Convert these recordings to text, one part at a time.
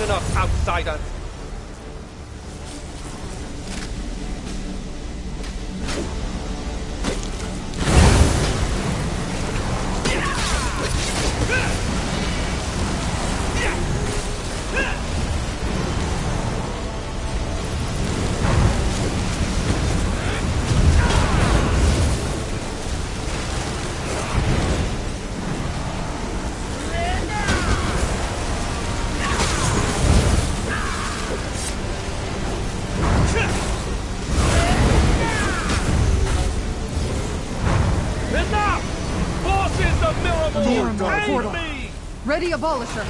enough, outsider! Ready, Abolisher!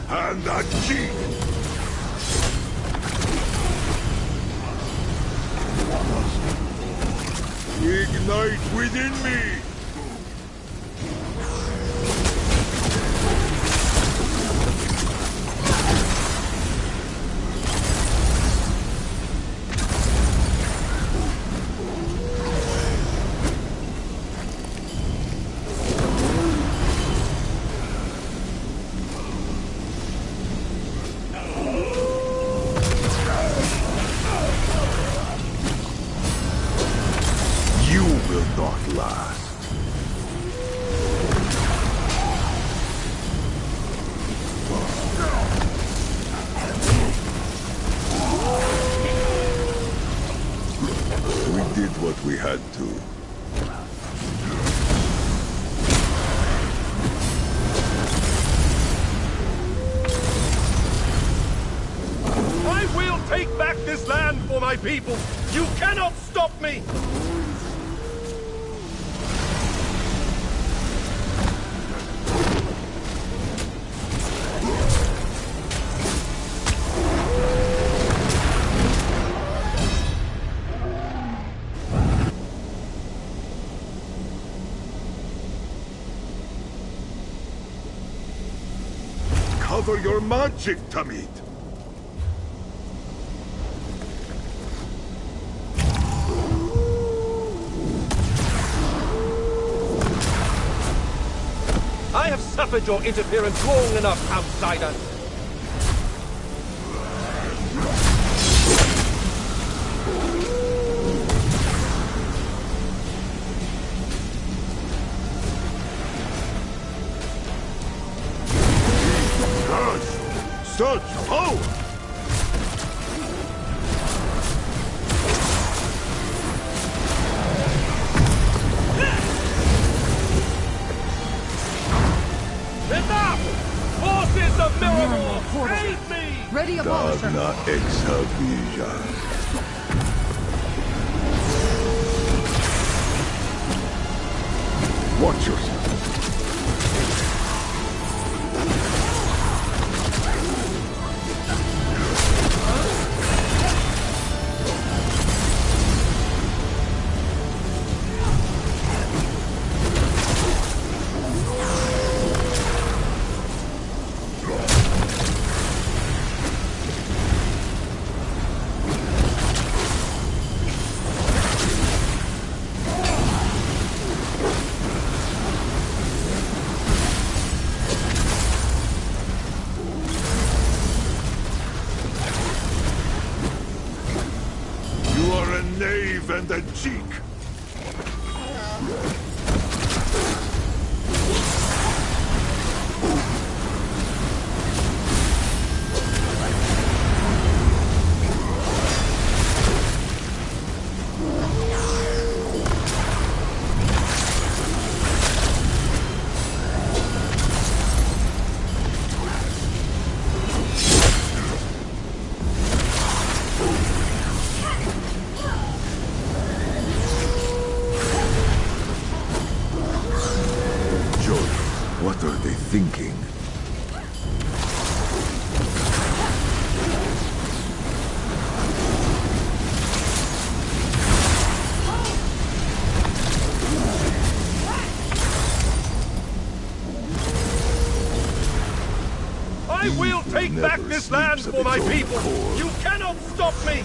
And that cheek! Ignite within me! What we had to. I will take back this land for my people! You cannot stop me! Cover your magic, Tamid! I have suffered your interference long enough, outsider! Such power! Enough! Forces of Miramor, aid me! Ready, Abolisher! Dagna exhavija. Watch yourself. Knave and a cheek! What are they thinking? take back Never this land sleeps of for my its own people! accord. You cannot stop me!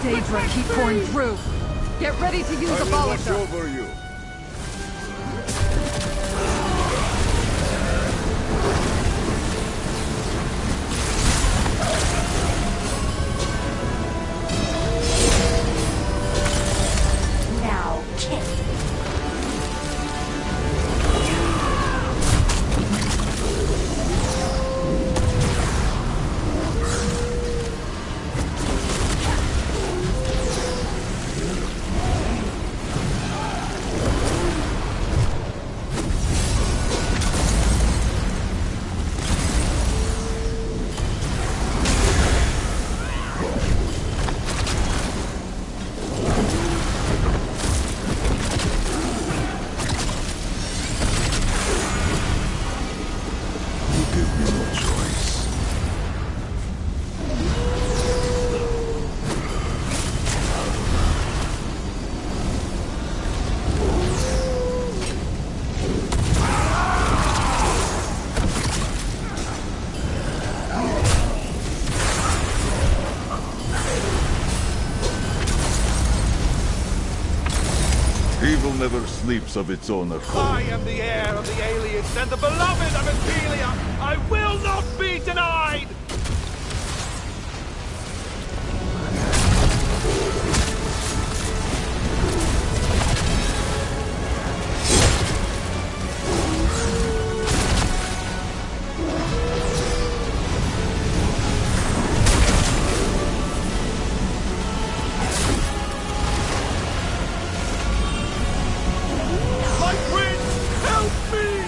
Daedra keep pouring through. Get ready to use Abolisher. over you. Now kill. Evil never sleeps of its own accord. I am the heir of the aliens and the beloved of Athelia! I will not be denied! My prince, help me!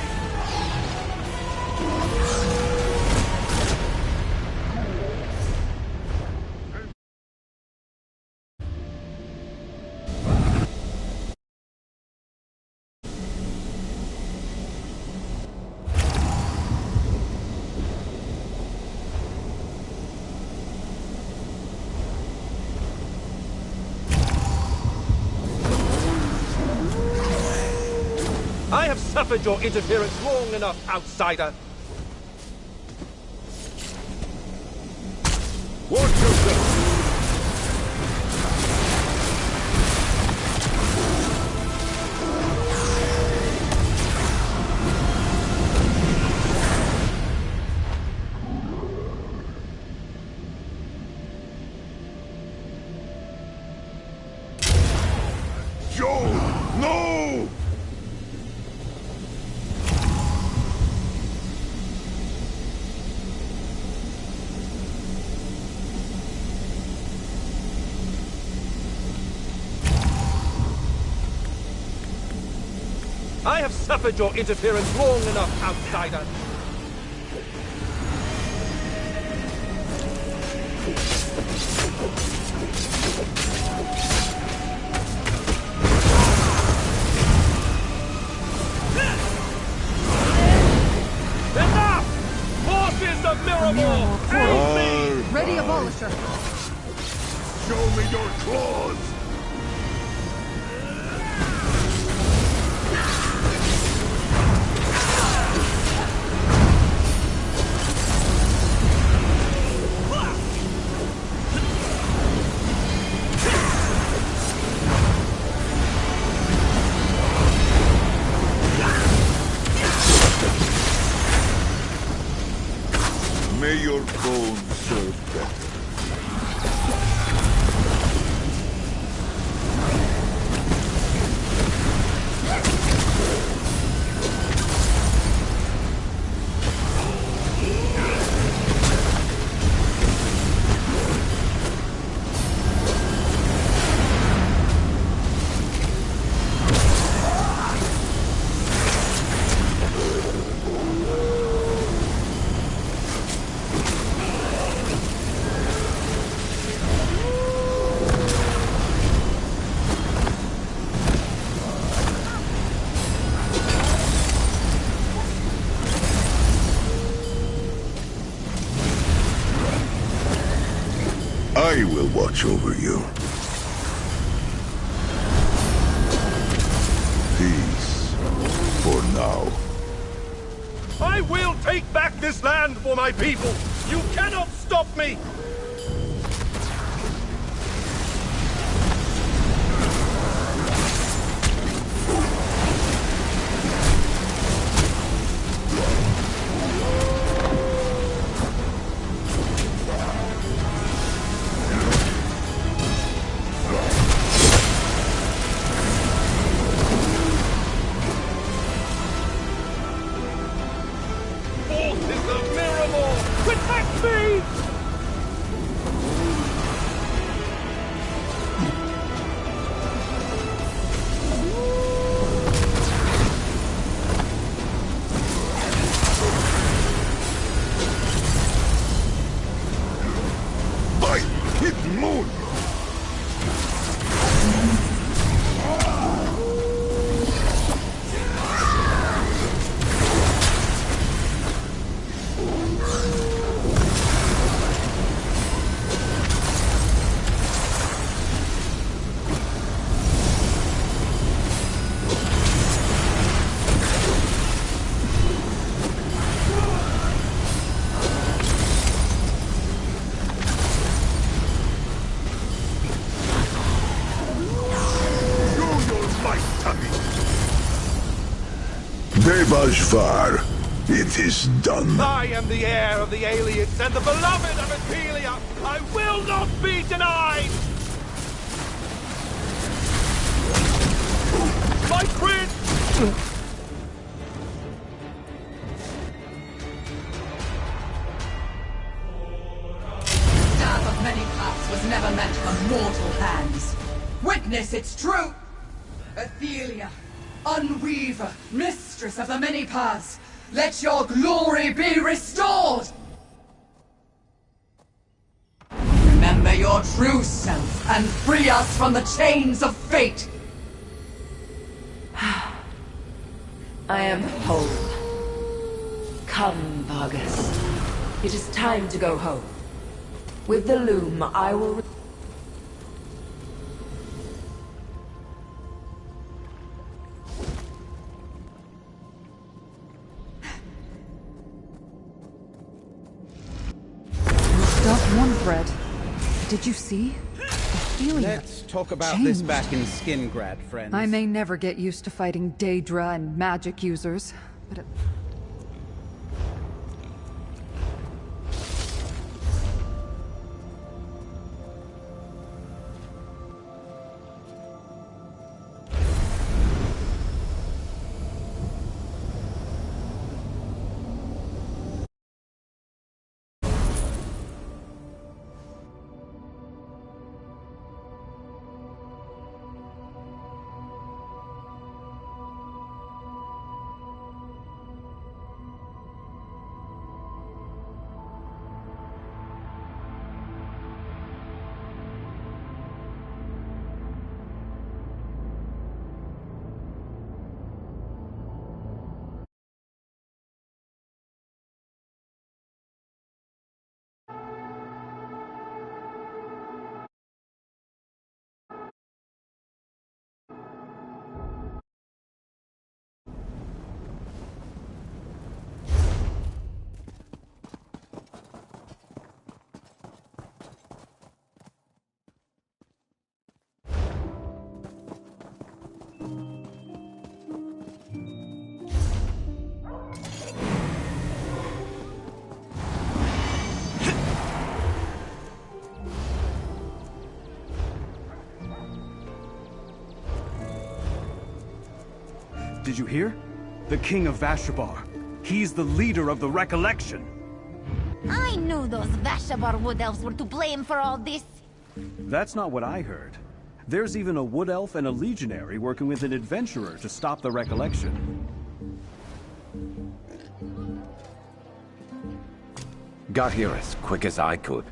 I have suffered your interference long enough, outsider. Watch yourself! Joe! No! I have suffered your interference long enough, outsider. Enough! Forces of Miramore, help me! Ready Abolisher. Show me your claws! May your bones serve better. I will watch over you. Peace. For now. I will take back this land for my people! You cannot stop me! Bajvar, it is done. I am the heir of the aliens and the beloved of Athelia. I will not be denied! My prince! Staff of many paths was never meant for mortal hands. Witness its truth! Athelia, Unweaver, mistress of the many paths, let your glory be restored! Remember your true self and free us from the chains of fate! I am whole. Come, Vargas. It is time to go home. With the loom, I will... Stop one thread. Did you see? Ophelia Let's talk about changed. this back in Skingrad, friends. I may never get used to fighting Daedra and magic users, but Did you hear? The King of Vashabar. He's the leader of the Recollection. I knew those Vashabar Wood Elves were to blame for all this. That's not what I heard. There's even a Wood Elf and a Legionary working with an adventurer to stop the Recollection. Got here as quick as I could.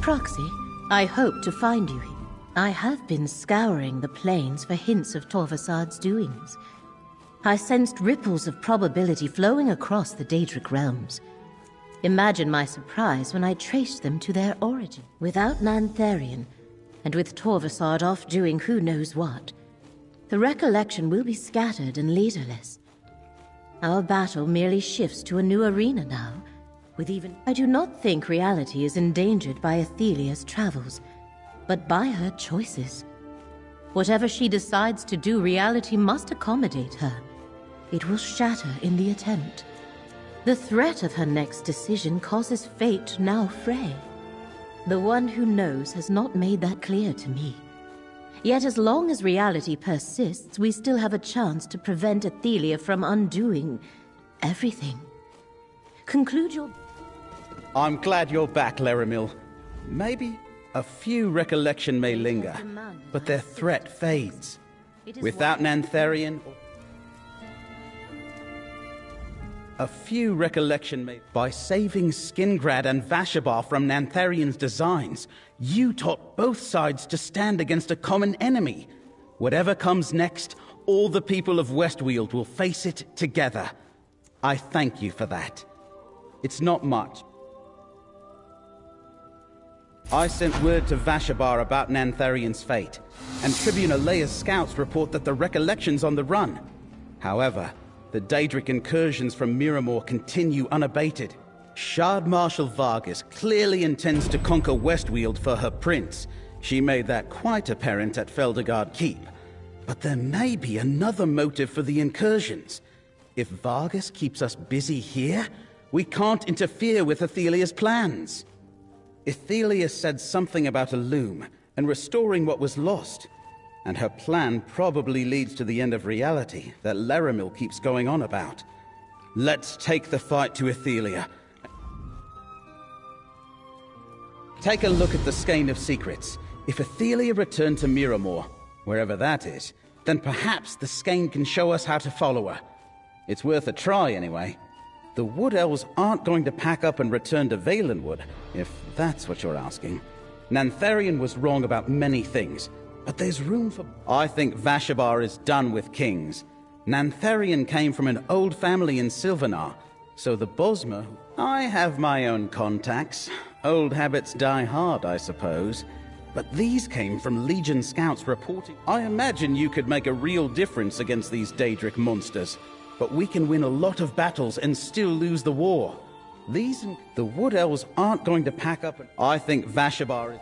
Proxy, I hope to find you here. I have been scouring the plains for hints of Torvasad's doings. I sensed ripples of probability flowing across the Daedric realms. Imagine my surprise when I traced them to their origin. Without Nantharian, and with Torvasad off doing who knows what, the recollection will be scattered and leaderless. Our battle merely shifts to a new arena now, with even... I do not think reality is endangered by Athelia's travels, but by her choices. Whatever she decides to do, reality must accommodate her. It will shatter in the attempt. The threat of her next decision causes fate to now fray. The one who knows has not made that clear to me. Yet as long as reality persists, we still have a chance to prevent Athelia from undoing everything. Conclude your... I'm glad you're back, Laramil. Maybe a few recollection may linger, but their threat fades. Without Nantharian... A few recollection may... By saving Skingrad and Vashabar from Nantharian's designs, you taught both sides to stand against a common enemy. Whatever comes next, all the people of Westweald will face it together. I thank you for that. It's not much. I sent word to Vashabar about Nantharian's fate, and Tribune Alea's scouts report that the recollection's on the run. However, the Daedric incursions from Miramor continue unabated. Shard Marshal Vargas clearly intends to conquer Westweald for her prince. She made that quite apparent at Feldergard Keep. But there may be another motive for the incursions. If Vargas keeps us busy here, we can't interfere with Athelia's plans. Athelia said something about a loom and restoring what was lost. And her plan probably leads to the end of reality that Laramil keeps going on about. Let's take the fight to Athelia. Take a look at the Skein of Secrets. If Athelia returned to Miramor, wherever that is, then perhaps the Skein can show us how to follow her. It's worth a try anyway. The Wood Elves aren't going to pack up and return to Valenwood, if that's what you're asking. Nantharian was wrong about many things, but there's room for... I think Vashabar is done with kings. Nantharian came from an old family in Sylvanar, so the Bosmer... I have my own contacts. Old habits die hard, I suppose. But these came from Legion scouts reporting... I imagine you could make a real difference against these Daedric monsters. But we can win a lot of battles and still lose the war. The Wood Elves aren't going to pack up... I think Vashabar is...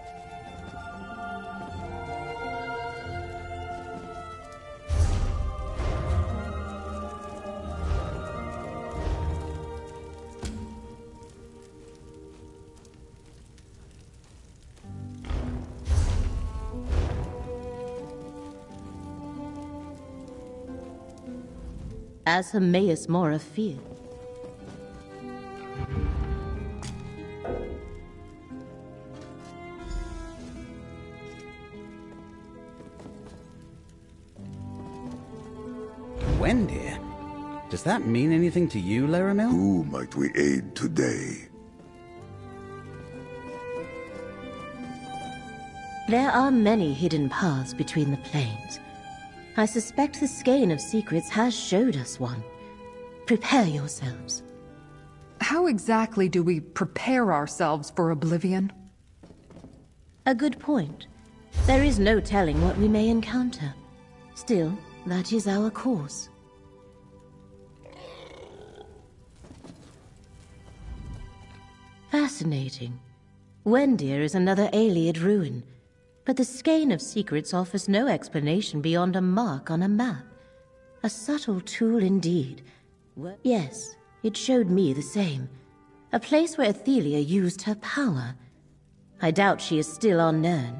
As Hermaeus Mora feared. Wendir? Does that mean anything to you, Laramil? Who might we aid today? There are many hidden paths between the planes. I suspect the Skein of Secrets has showed us one. Prepare yourselves. How exactly do we prepare ourselves for oblivion? A good point. There is no telling what we may encounter. Still, that is our course. Fascinating. Wendir is another Ayleid ruin, but the Skein of Secrets offers no explanation beyond a mark on a map. A subtle tool indeed. Yes, it showed me the same. A place where Athelia used her power. I doubt she is still on Nirn.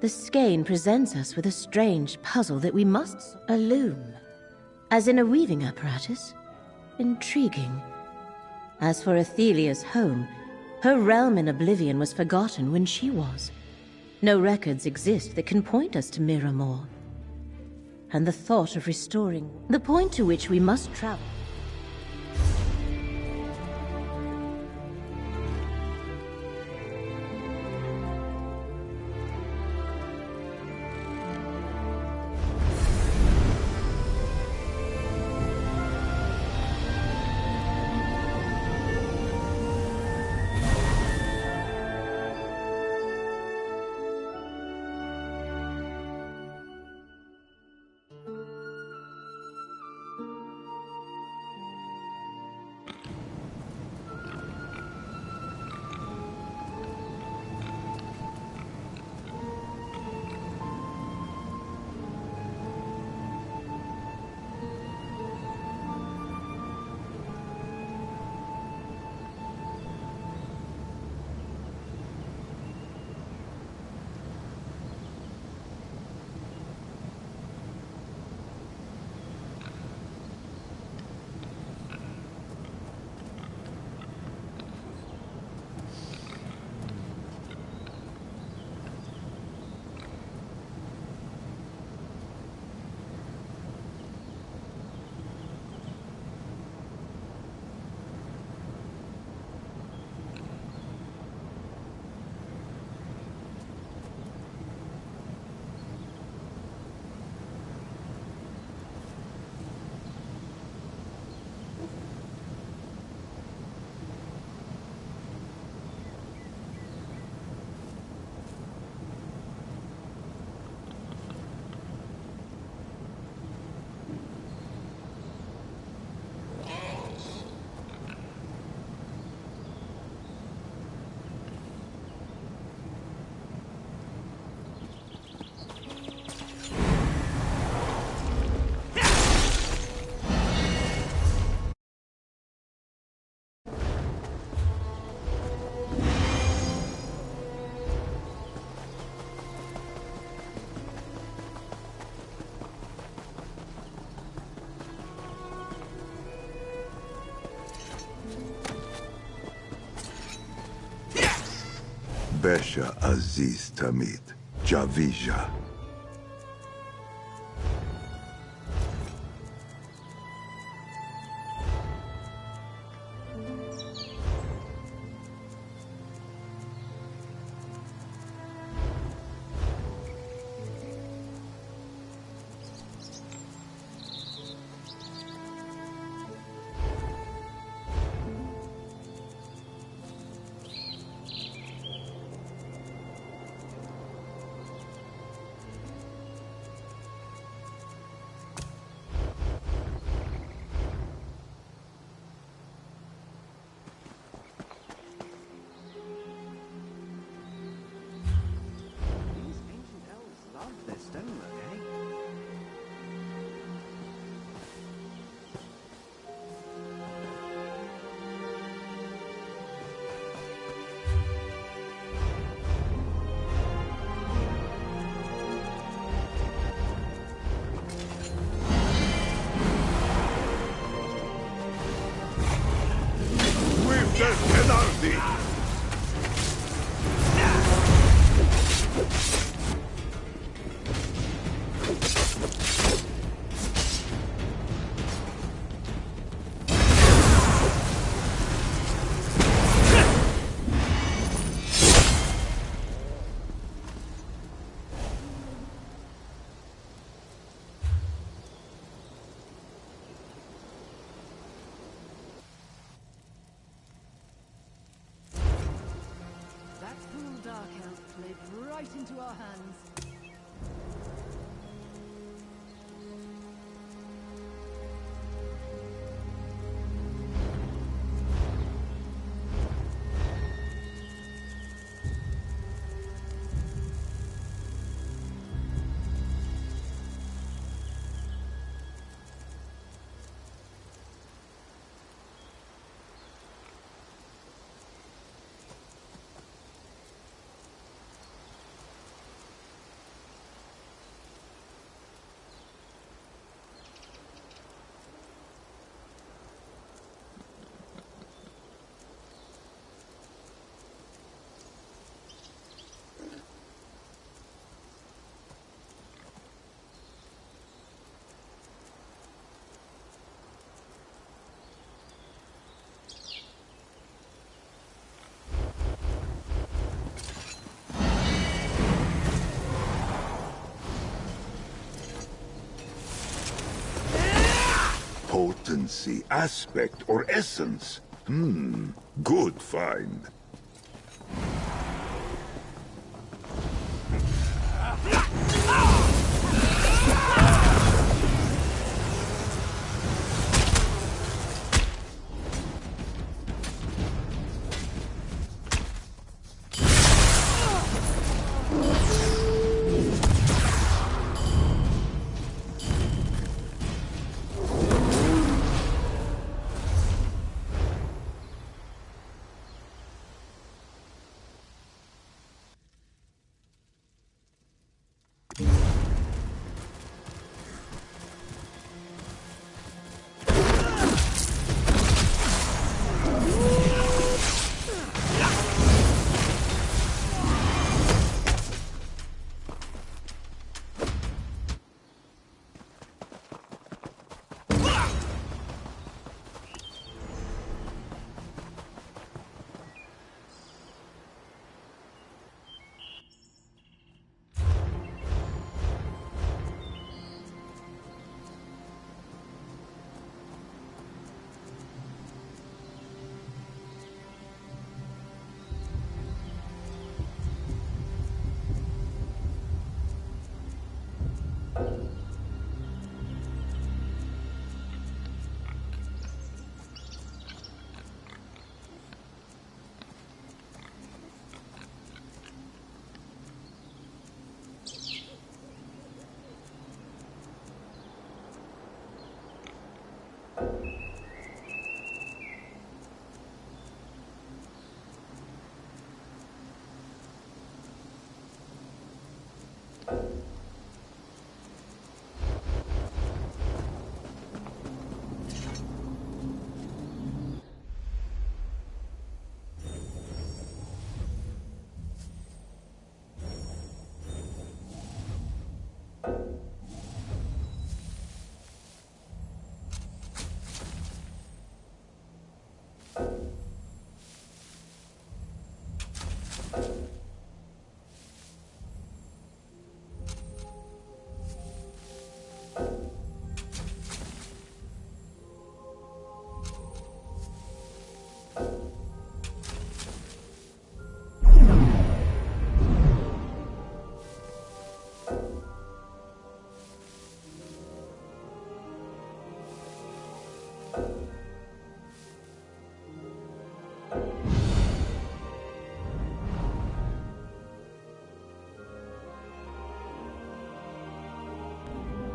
The Skein presents us with a strange puzzle that we must... A loom. As in a weaving apparatus? Intriguing. As for Athelia's home, her realm in Oblivion was forgotten when she was. No records exist that can point us to Miramor. And the thought of restoring... The point to which we must travel... Besha Aziz Tamid, Javija. anardi! That fool Dark Elf played right into our hands. Potency, aspect, or essence? Good find.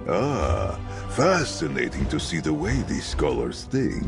Ah, fascinating to see the way these scholars think.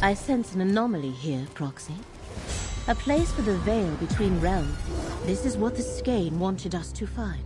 I sense an anomaly here, Proxy. A place for the veil between realms. This is what the Skane wanted us to find.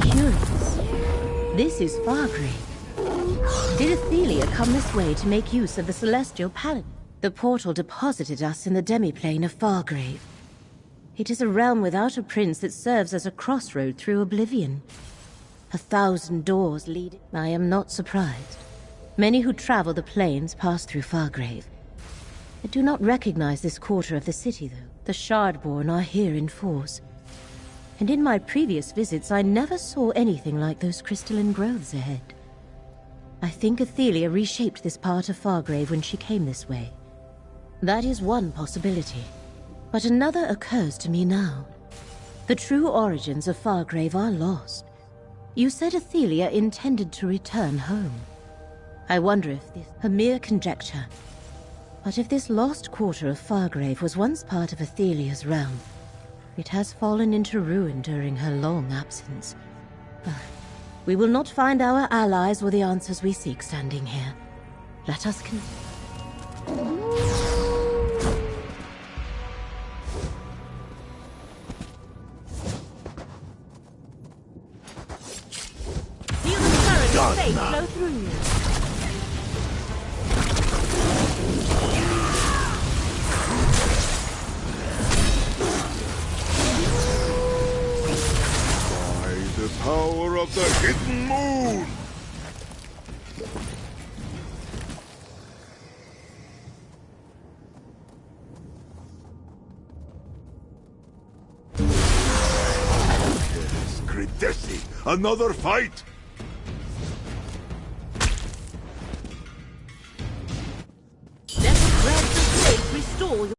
Curious. This is Fargrave. Did Athelia come this way to make use of the Celestial Paladin? The portal deposited us in the demiplane of Fargrave. It is a realm without a prince that serves as a crossroad through oblivion. 1,000 doors lead. I am not surprised. Many who travel the plains pass through Fargrave. I do not recognize this quarter of the city, though. The Shardborn are here in force. And in my previous visits, I never saw anything like those crystalline growths ahead. I think Athelia reshaped this part of Fargrave when she came this way. That is one possibility. But another occurs to me now. The true origins of Fargrave are lost. You said Athelia intended to return home. I wonder if this is a mere conjecture. But if this lost quarter of Fargrave was once part of Athelia's realm, it has fallen into ruin during her long absence. We will not find our allies or the answers we seek standing here. Let us continue. Feel the current of faith flow through you. The power of the hidden moon! Yes, Gridesi! Another fight! Let the threads of faith restore your...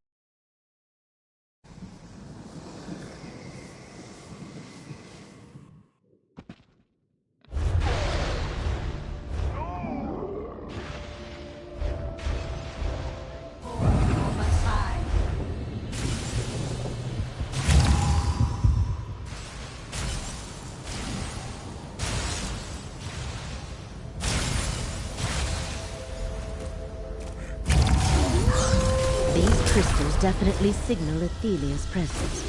Crystals definitely signal Athelia's presence.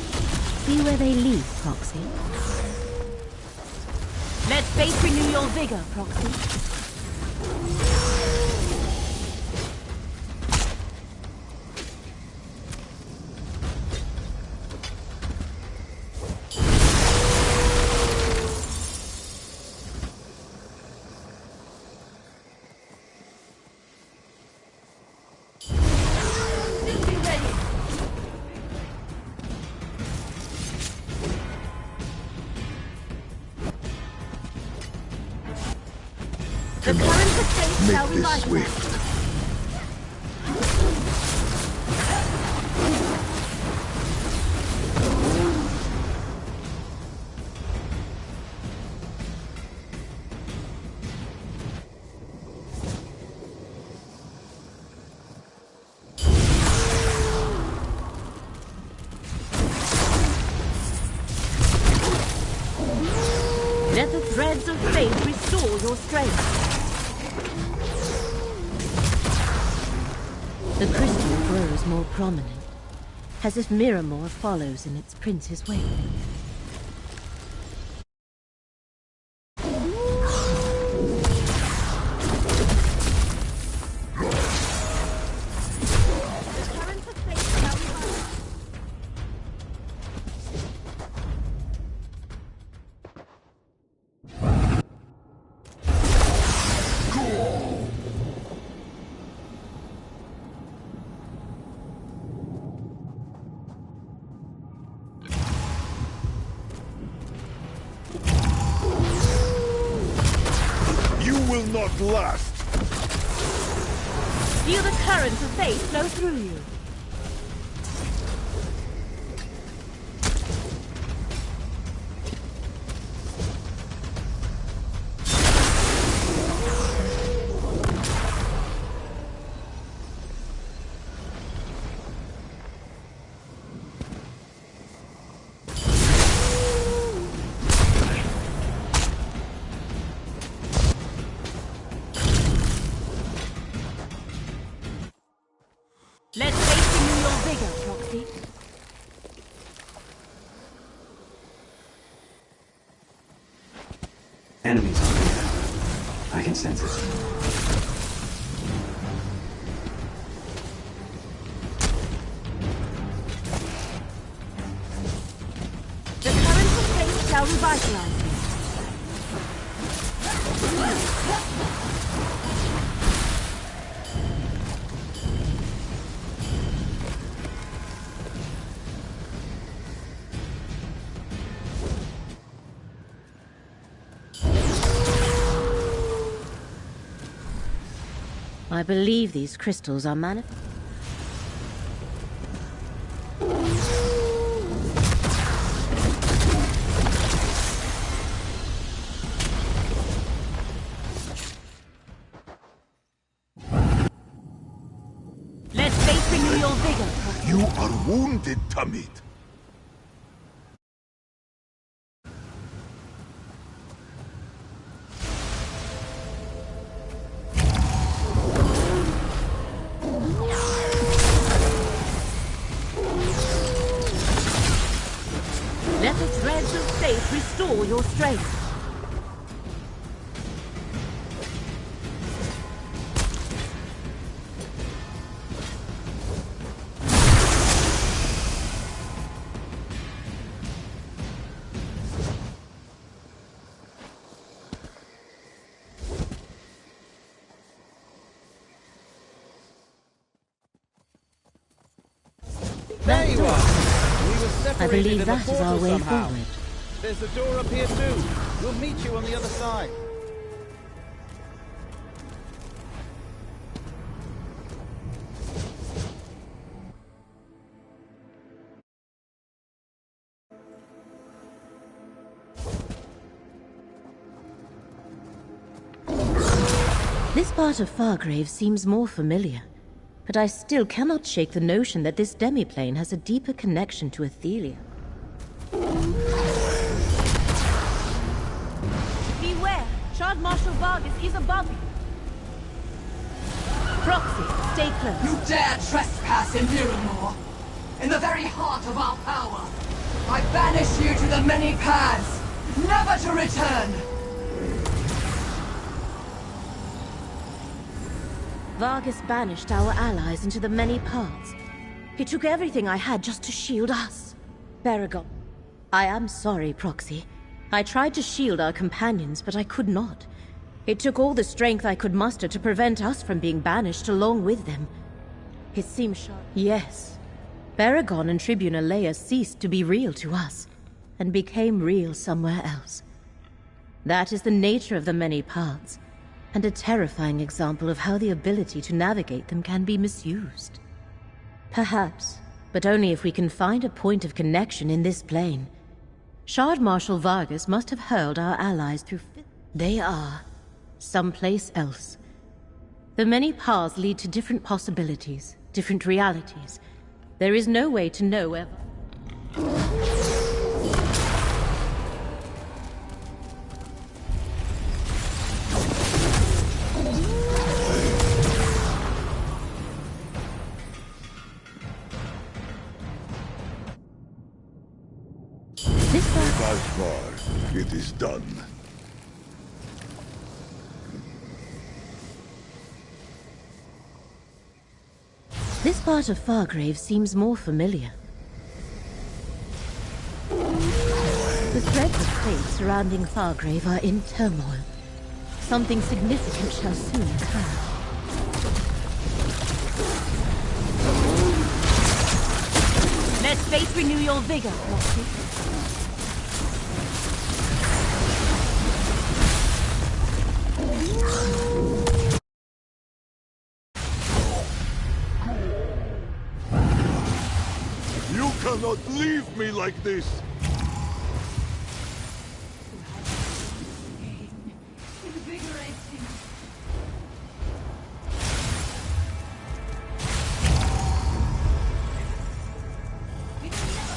See where they lead, Proxy. Let faith renew your vigor, Proxy. The current of faith shall Make this swift. Let the threads of faith restore your strength. The crystal grows more prominent, as if Miramore follows in its prince's wake. will not last! Feel the current of fate flow through you. Let's face renew your vigor, Proxy. Enemies on here. I can sense it. The current of fate shall revitalize you. I believe these crystals are manifest. Let's face renew your vigor. You are wounded, Tamid. Let the threads of fate restore your strength. There you are! We were separated I believe in the that is our portal way somehow. forward. There's a door up here too. We'll meet you on the other side. This part of Fargrave seems more familiar, but I still cannot shake the notion that this demiplane has a deeper connection to Athelia. Beware! Shard Marshal Vargas is above you. Proxy, stay close. You dare trespass in Miramor, in the very heart of our power. I banish you to the many paths, never to return. Vargas banished our allies into the many paths. He took everything I had just to shield us. Baragon, I am sorry, Proxy. I tried to shield our companions, but I could not. It took all the strength I could muster to prevent us from being banished along with them. It seems sharp. Yes. Baragon and Tribune Leia ceased to be real to us, and became real somewhere else. That is the nature of the many paths, and a terrifying example of how the ability to navigate them can be misused. Perhaps, but only if we can find a point of connection in this plane. Shard Marshal Vargas must have hurled our allies through. They are someplace else. The many paths lead to different possibilities, different realities. There is no way to know ever. Vashvar, it is done. This part of Fargrave seems more familiar. The threads of fate surrounding Fargrave are in turmoil. Something significant shall soon occur. Let's face renew your vigor, Proxy. You cannot leave me like this!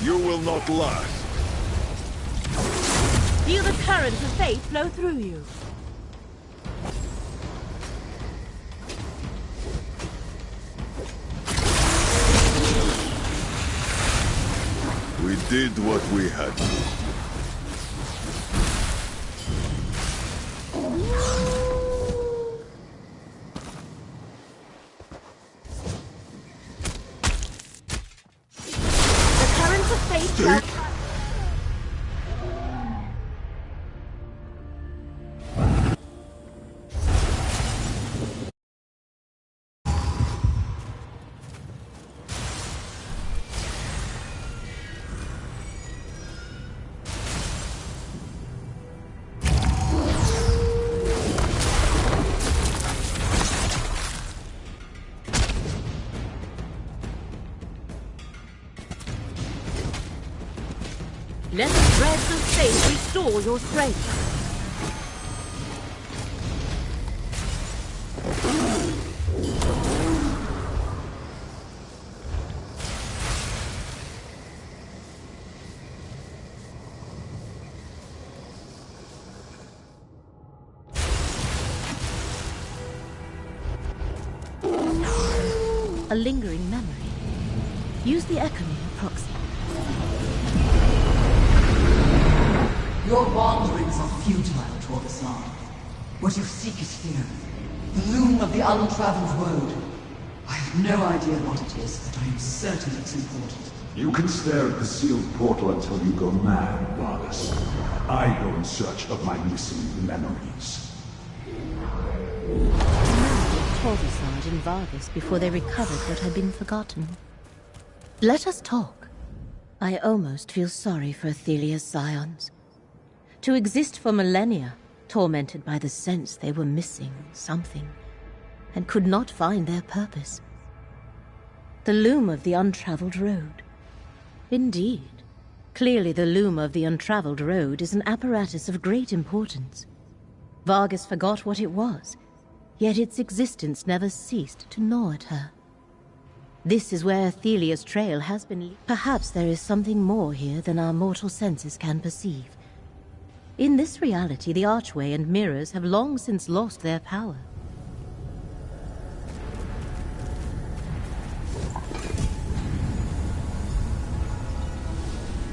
You will not last. Feel the current of fate flow through you. We did what we had to. The current of fate shall... Let the threads of fate restore your strength. A lingering memory. Use the Echometer proxy. Your wanderings are futile, Torvasad. What you seek is here. The loom of the untraveled road. I have no idea what it is, but I am certain it's important. You can stare at the sealed portal until you go mad, Vargas. I go in search of my missing memories. Torvasad and Vargas before they recovered what had been forgotten. Let us talk. I almost feel sorry for Athelia's scions. To exist for millennia, tormented by the sense they were missing something, and could not find their purpose. The loom of the untraveled road. Indeed. Clearly the loom of the untraveled road is an apparatus of great importance. Vargas forgot what it was, yet its existence never ceased to gnaw at her. This is where Athelia's trail has been. Perhaps there is something more here than our mortal senses can perceive. In this reality, the archway and mirrors have long since lost their power.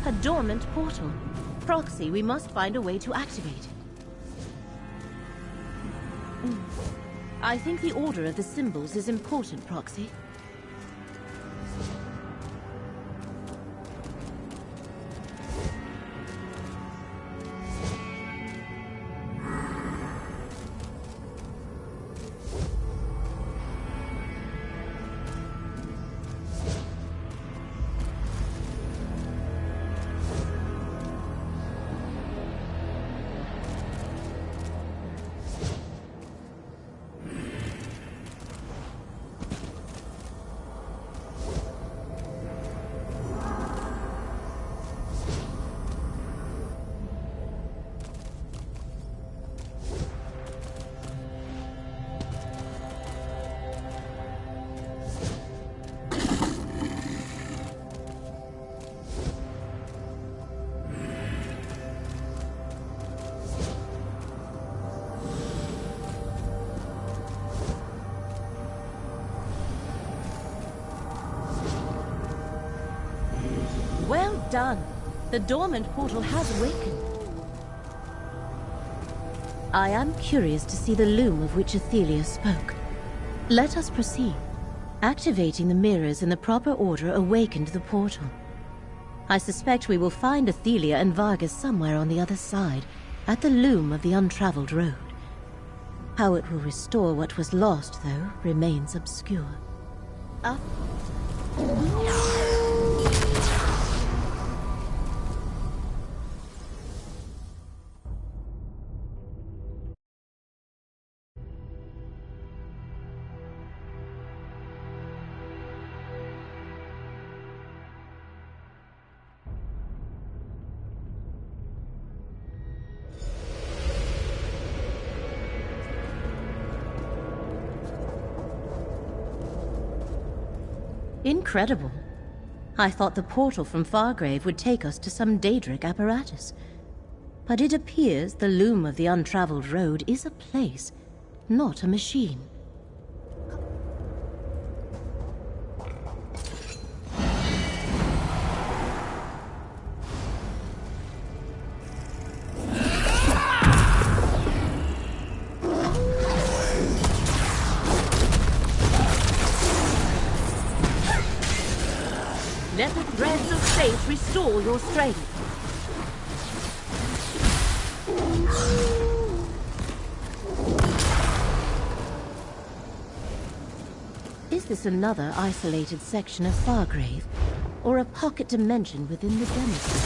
A dormant portal. Proxy, we must find a way to activate it. I think the order of the symbols is important, Proxy. Well done. The dormant portal has awakened. I am curious to see the loom of which Athelia spoke. Let us proceed. Activating the mirrors in the proper order awakened the portal. I suspect we will find Athelia and Vargas somewhere on the other side, at the loom of the untraveled road. How it will restore what was lost, though, remains obscure. Incredible. I thought the portal from Fargrave would take us to some Daedric apparatus. But it appears the loom of the untraveled road is a place, not a machine. Let the threads of fate restore your strength. Is this another isolated section of Fargrave, or a pocket dimension within the Genesis?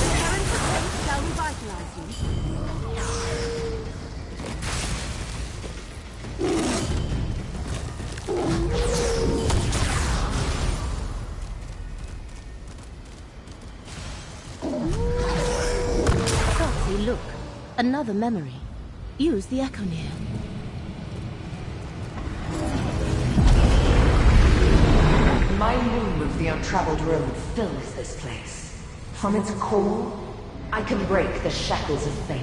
The current of fate shall revitalize you. Look, another memory. Use the Echo Near. My loom of the untraveled road fills this place. From its core, I can break the shackles of fate,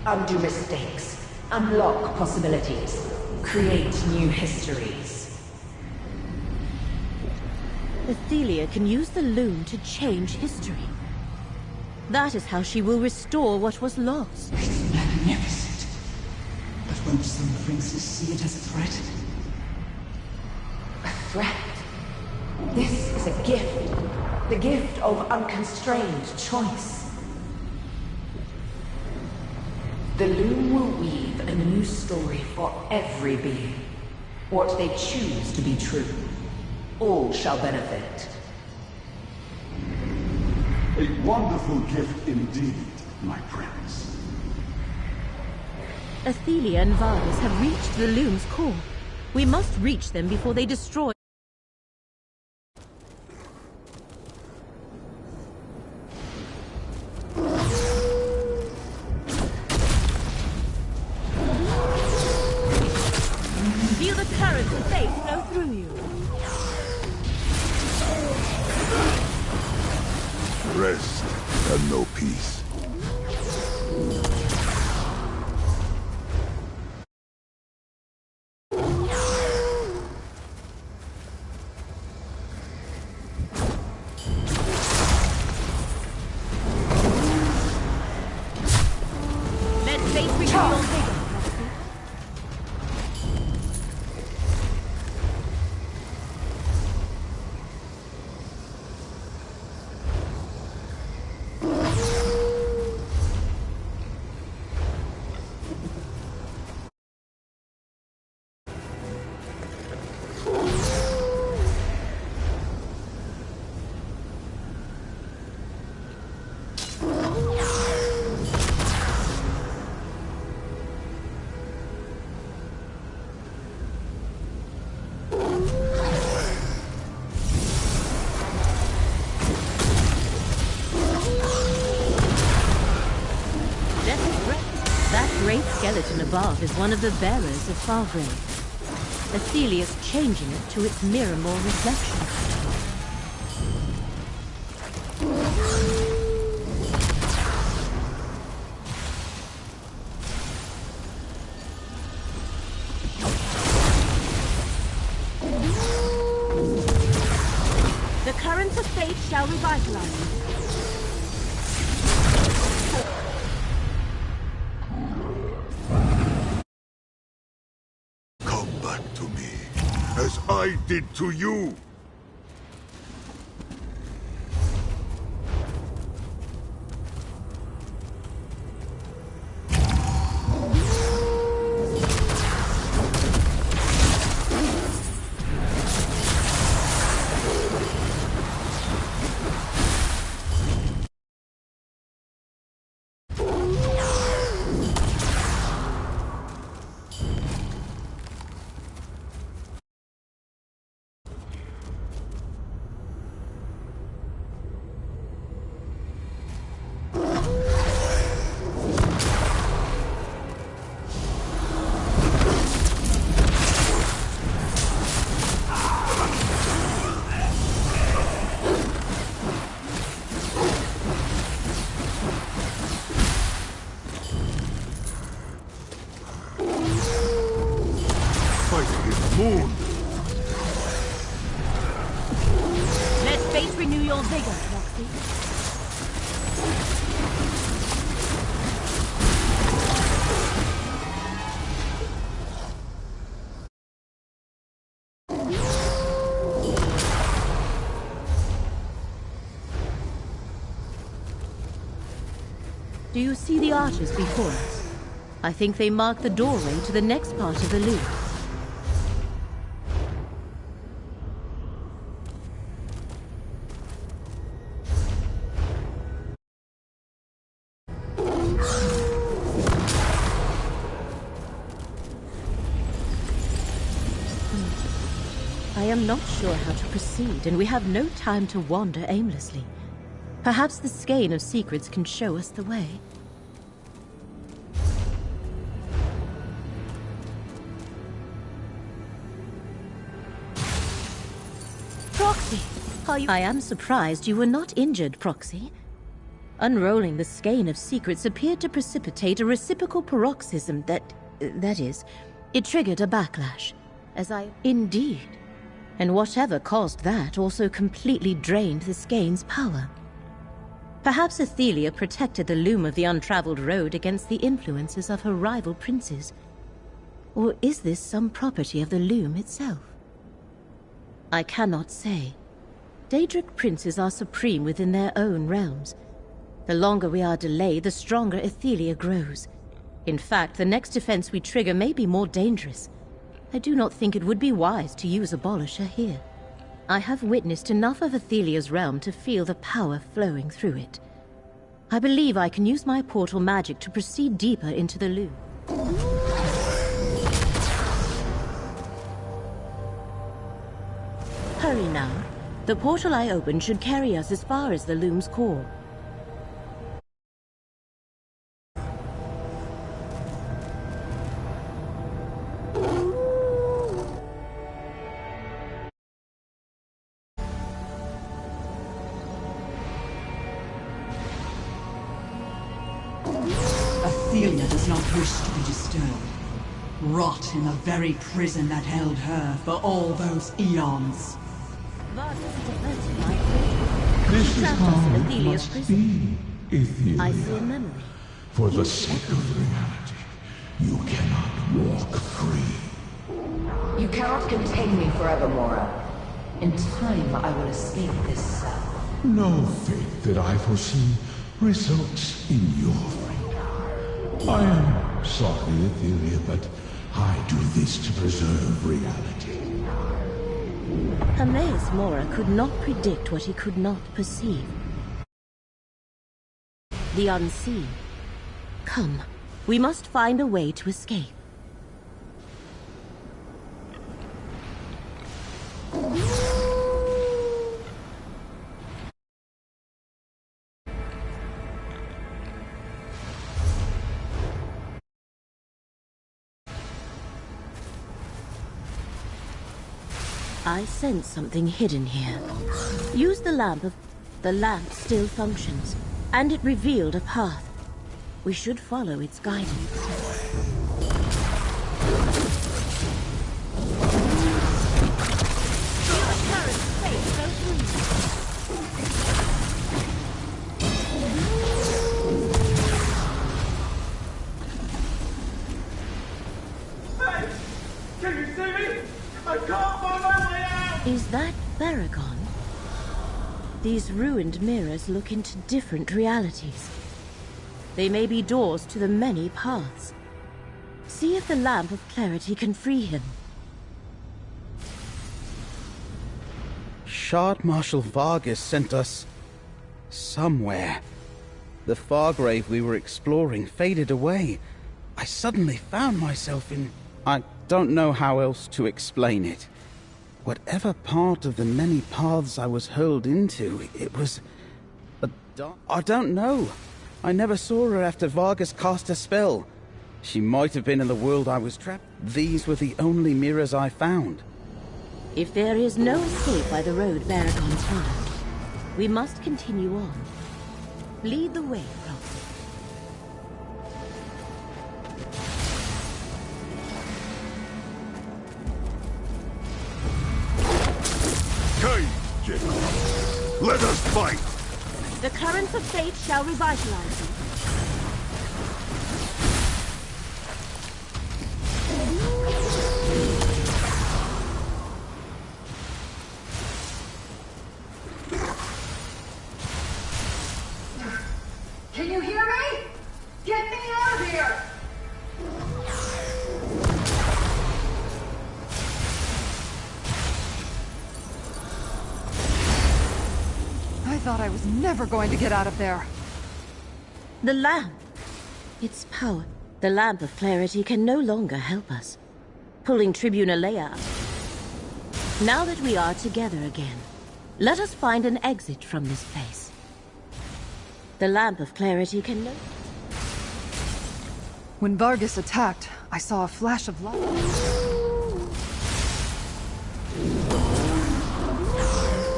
undo mistakes, unlock possibilities, create new histories. Athelia can use the loom to change history. That is how she will restore what was lost. It's magnificent. But won't some princes see it as a threat? A threat? This is a gift. The gift of unconstrained choice. The loom will weave a new story for every being. What they choose to be true. All shall benefit. A wonderful gift indeed, my prince. Athelia and Vargas have reached the loom's core. We must reach them before they destroy. Feel the current of fate flow through you. Rest and no peace. Let fate renew your vigor. great skeleton above is one of the bearers of Fargrave. Athelia's changing it to its Miramore reflection. The currents of fate shall revitalize you. Come back to me, as I did to you! Fates renew your vigor, Roxy. Do you see the arches before us? I think they mark the doorway to the next part of the loop. I am not sure how to proceed, and we have no time to wander aimlessly. Perhaps the skein of secrets can show us the way. Proxy! I am surprised you were not injured, Proxy. Unrolling the skein of secrets appeared to precipitate a reciprocal paroxysm that is, it triggered a backlash. Indeed. And whatever caused that also completely drained the skein's power. Perhaps Athelia protected the loom of the untraveled road against the influences of her rival princes. Or is this some property of the loom itself? I cannot say. Daedric princes are supreme within their own realms. The longer we are delayed, the stronger Athelia grows. In fact, the next defense we trigger may be more dangerous. I do not think it would be wise to use Abolisher here. I have witnessed enough of Athelia's realm to feel the power flowing through it. I believe I can use my portal magic to proceed deeper into the loop. Hurry now. The portal I opened should carry us as far as the loom's core. Athelia does not wish to be disturbed. Rot in the very prison that held her for all those eons. This is how it must be, Athelia. I see a memory. For the sake of reality, you cannot walk free. You cannot contain me forever, Mora. In time, I will escape this cell. No fate that I foresee results in your freedom. I am sorry, Athelia, but I do this to preserve reality. Hermaeus Mora could not predict what he could not perceive. The unseen. Come, we must find a way to escape. I sense something hidden here. Use the lamp. The lamp still functions, and it revealed a path. We should follow its guidance. Hey! Can you see me? I can't find my way out! Is that Baragon? These ruined mirrors look into different realities. They may be doors to the many paths. See if the Lamp of Clarity can free him. Shard Marshal Vargas sent us somewhere. The Fargrave we were exploring faded away. I suddenly found myself in... I don't know how else to explain it. Whatever part of the many paths I was hurled into, it was... I don't know. I never saw her after Vargas cast a spell. She might have been in the world I was trapped. These were the only mirrors I found. If there is no escape by the road Baragon's followed, we must continue on. Lead the way, Roxy. Jacob. Let us fight! The currents of fate shall revitalize you. Can you hear me? Get me out of here! I thought I was never going to get out of there. The lamp. Its power. The lamp of clarity can no longer help us. Pulling Tribune Leia up. Now that we are together again, let us find an exit from this place. The lamp of clarity can no... When Vargas attacked, I saw a flash of light.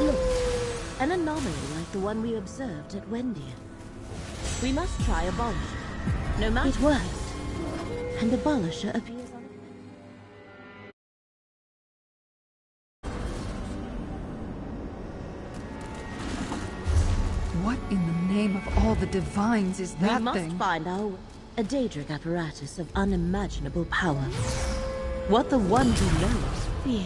Look, an anomaly like the one we observed at Wendia. We must try abolish it. No matter... It worked. And Abolisher appears on... What in the name of all the divines is that We thing? must find our way. A Daedric apparatus of unimaginable power. What the one who knows feared.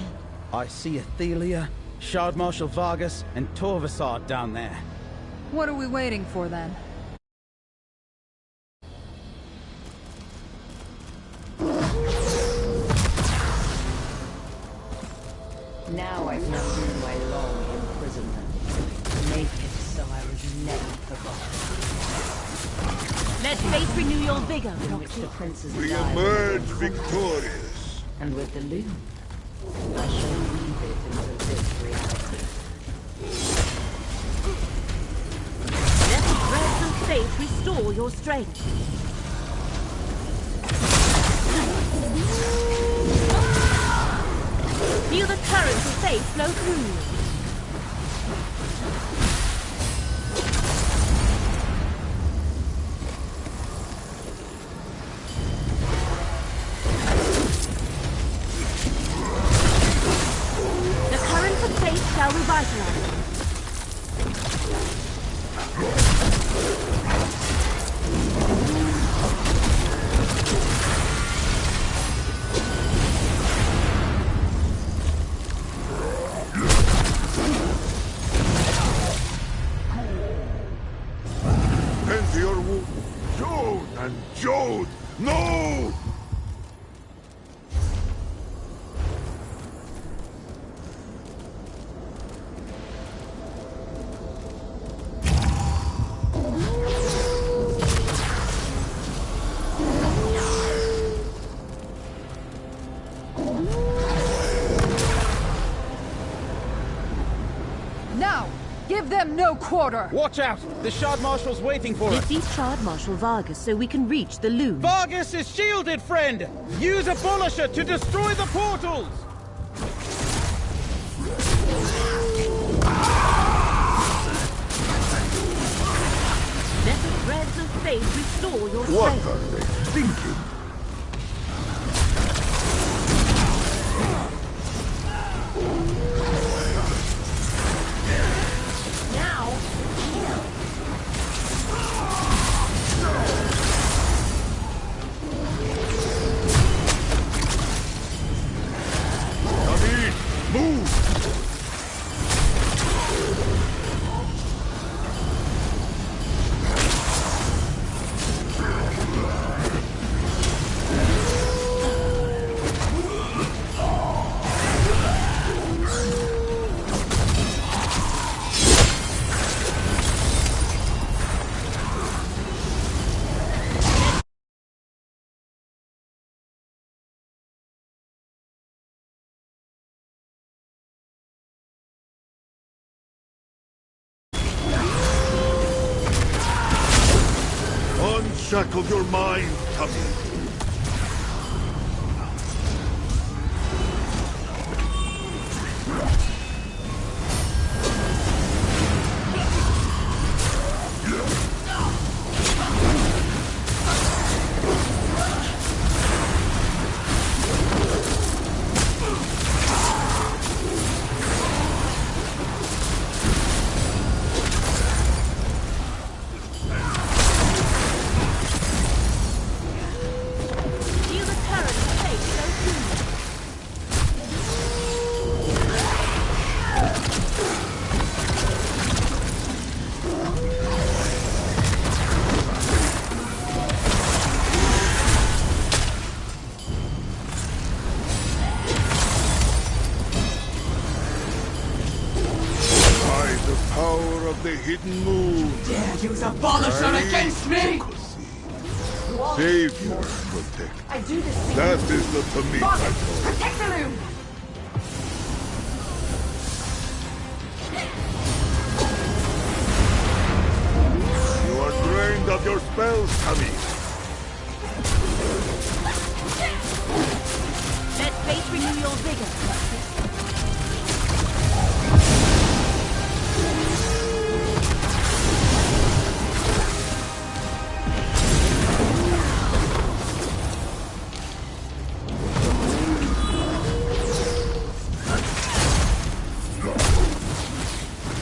I see Athelia, Shard Marshal Vargas, and Torvasard down there. What are we waiting for then? Now I've known my long imprisonment. Make it so I was never forgotten. Let fate renew your vigor, In which the princes We died. emerge victorious. And with the loom, I shall weave it into this reality. Let the threads of fate restore your strength. Feel the currents of fate flow through you. The currents of fate shall revitalize you. Enter your wound. Jode and Jode! No! Now! Give them no quarter! Watch out! The Shard Marshal's waiting for us! Defeat Shard Marshal Vargas so we can reach the loom. Vargas is shielded, friend! Use Abolisher to destroy the portals! Let the threads of fate restore your What strength. are they thinking? David, move! Unshackle your mind, David. the power of the hidden moon. Dare use abolisher against me! Savior, protect. I do this thing. That is the Tamika code. Protect the loom! You are drained of your spells, Tamika. Let fate renew your vigor.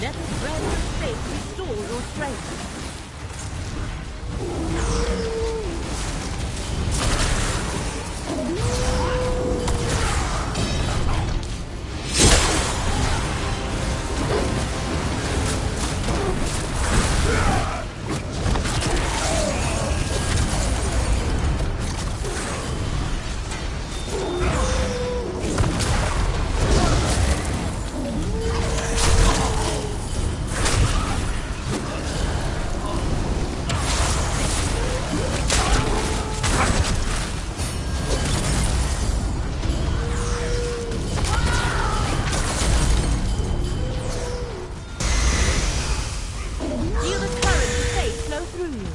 Let the breath of fate restore your strength. Feel the current of fate flow through you.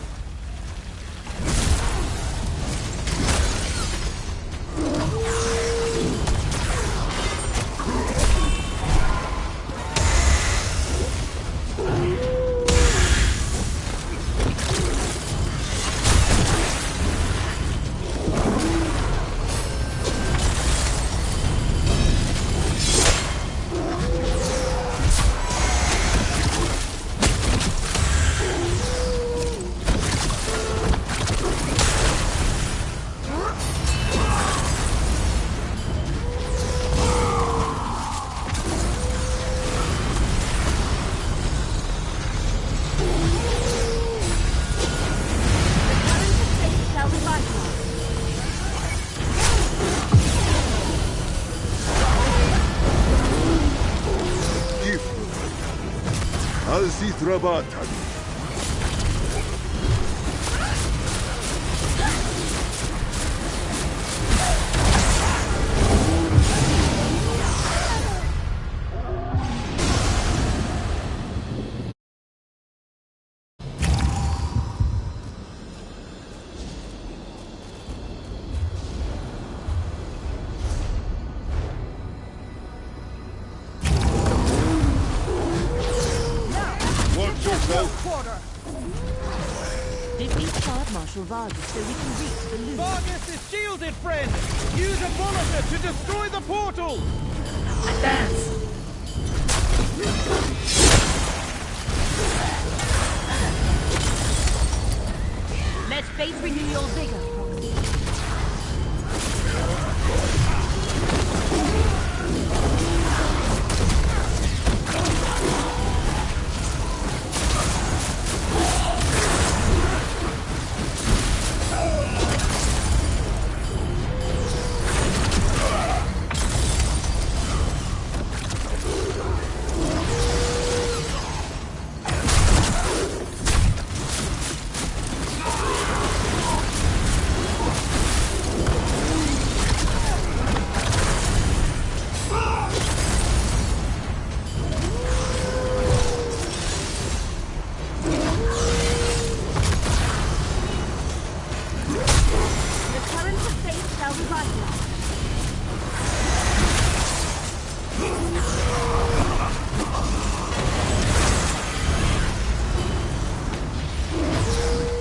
Alzitrabatani. Defeat Guard Marshal Vargas so we can reach the loop. Vargas is shielded, friend! Use Abolisher to destroy the portal! Advance! Let fate renew your vigor, Proxy.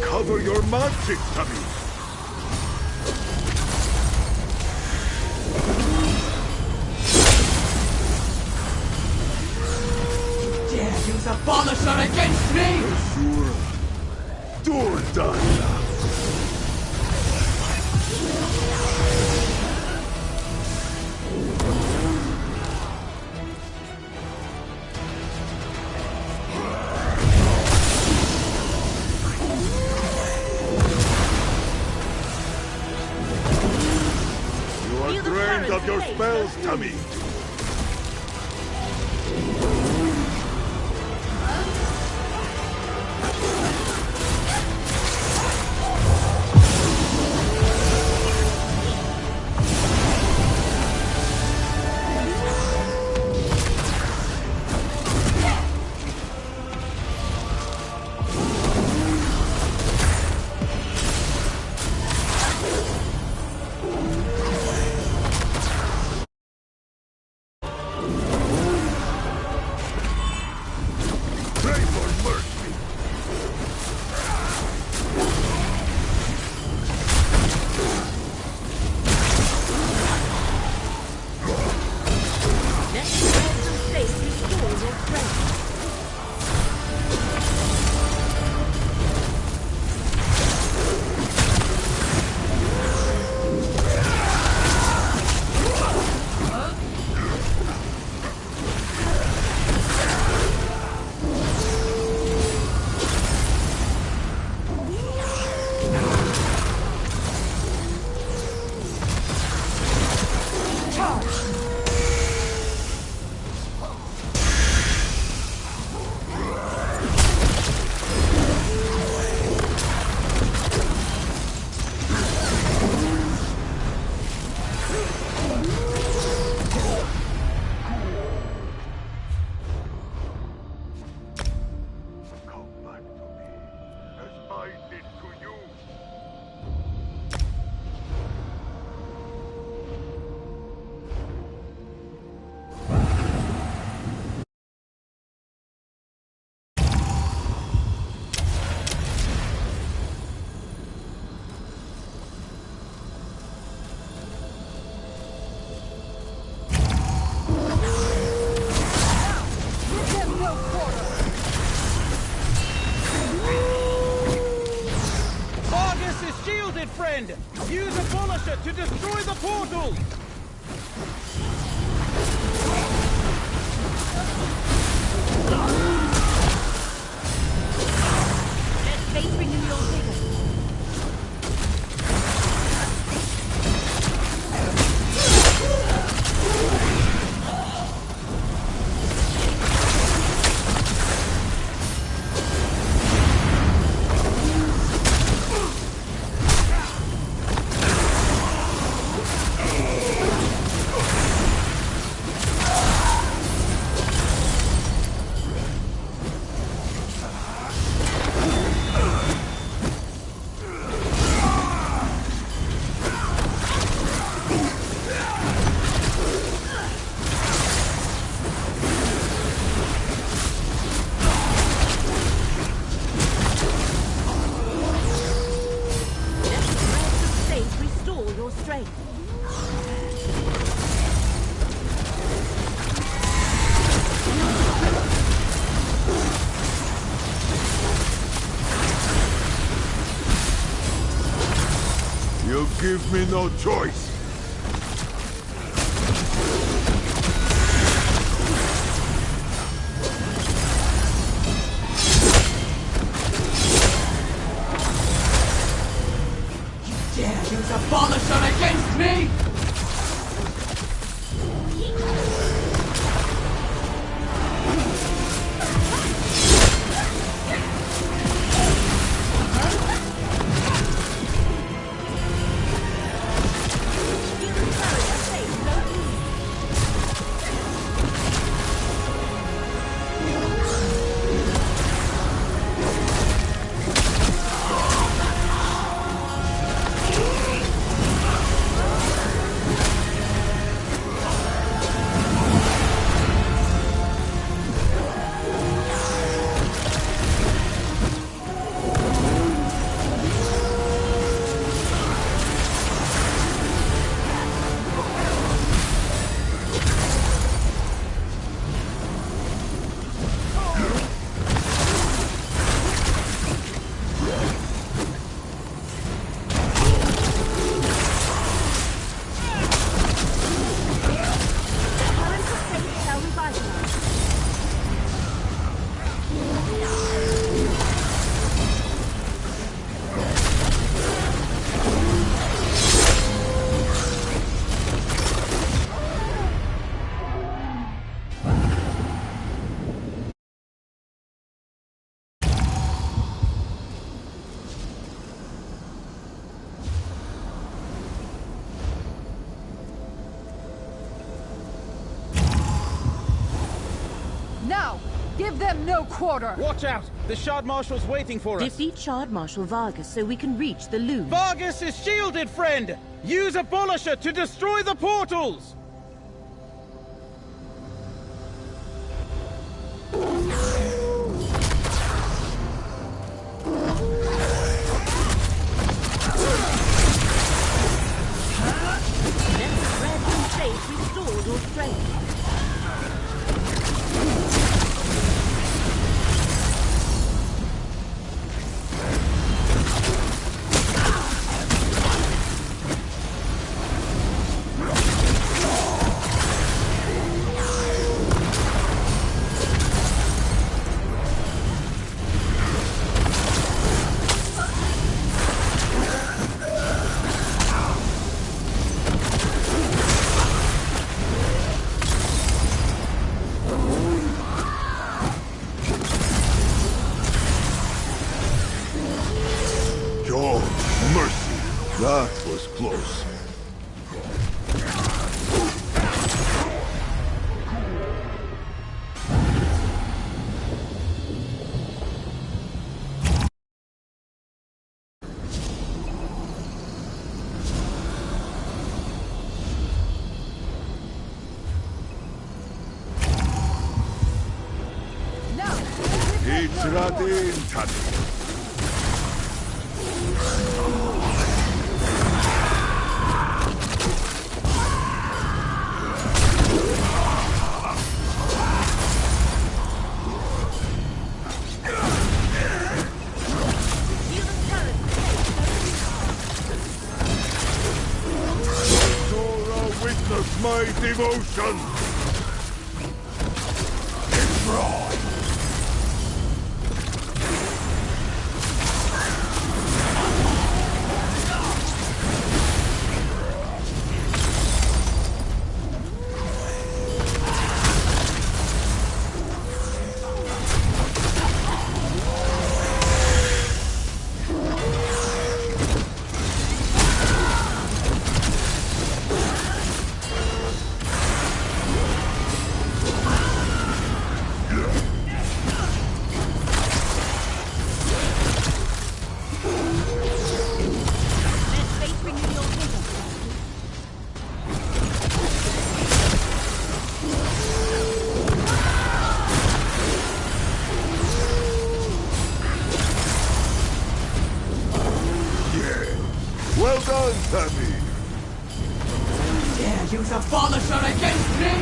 Cover your magic, Tummy! Dare use Abolisher against me! Sure. Dordana! Drained of your spells, Tummy! shielded, friend! Use Abolisher to destroy the portals! Let fate renew your vigor. You give me no choice. You dare use Abolisher against me? Now, give them no quarter! Watch out! The Shard Marshal's waiting for us! Defeat Shard Marshal Vargas so we can reach the loom. Vargas is shielded, friend! Use Abolisher to destroy the portals! Let the bread and faith restore your strength. Your mercy. That was close. Itzradin Tati. devotion! Destroy! Well done, Tammy! Dare use a abolisher against me!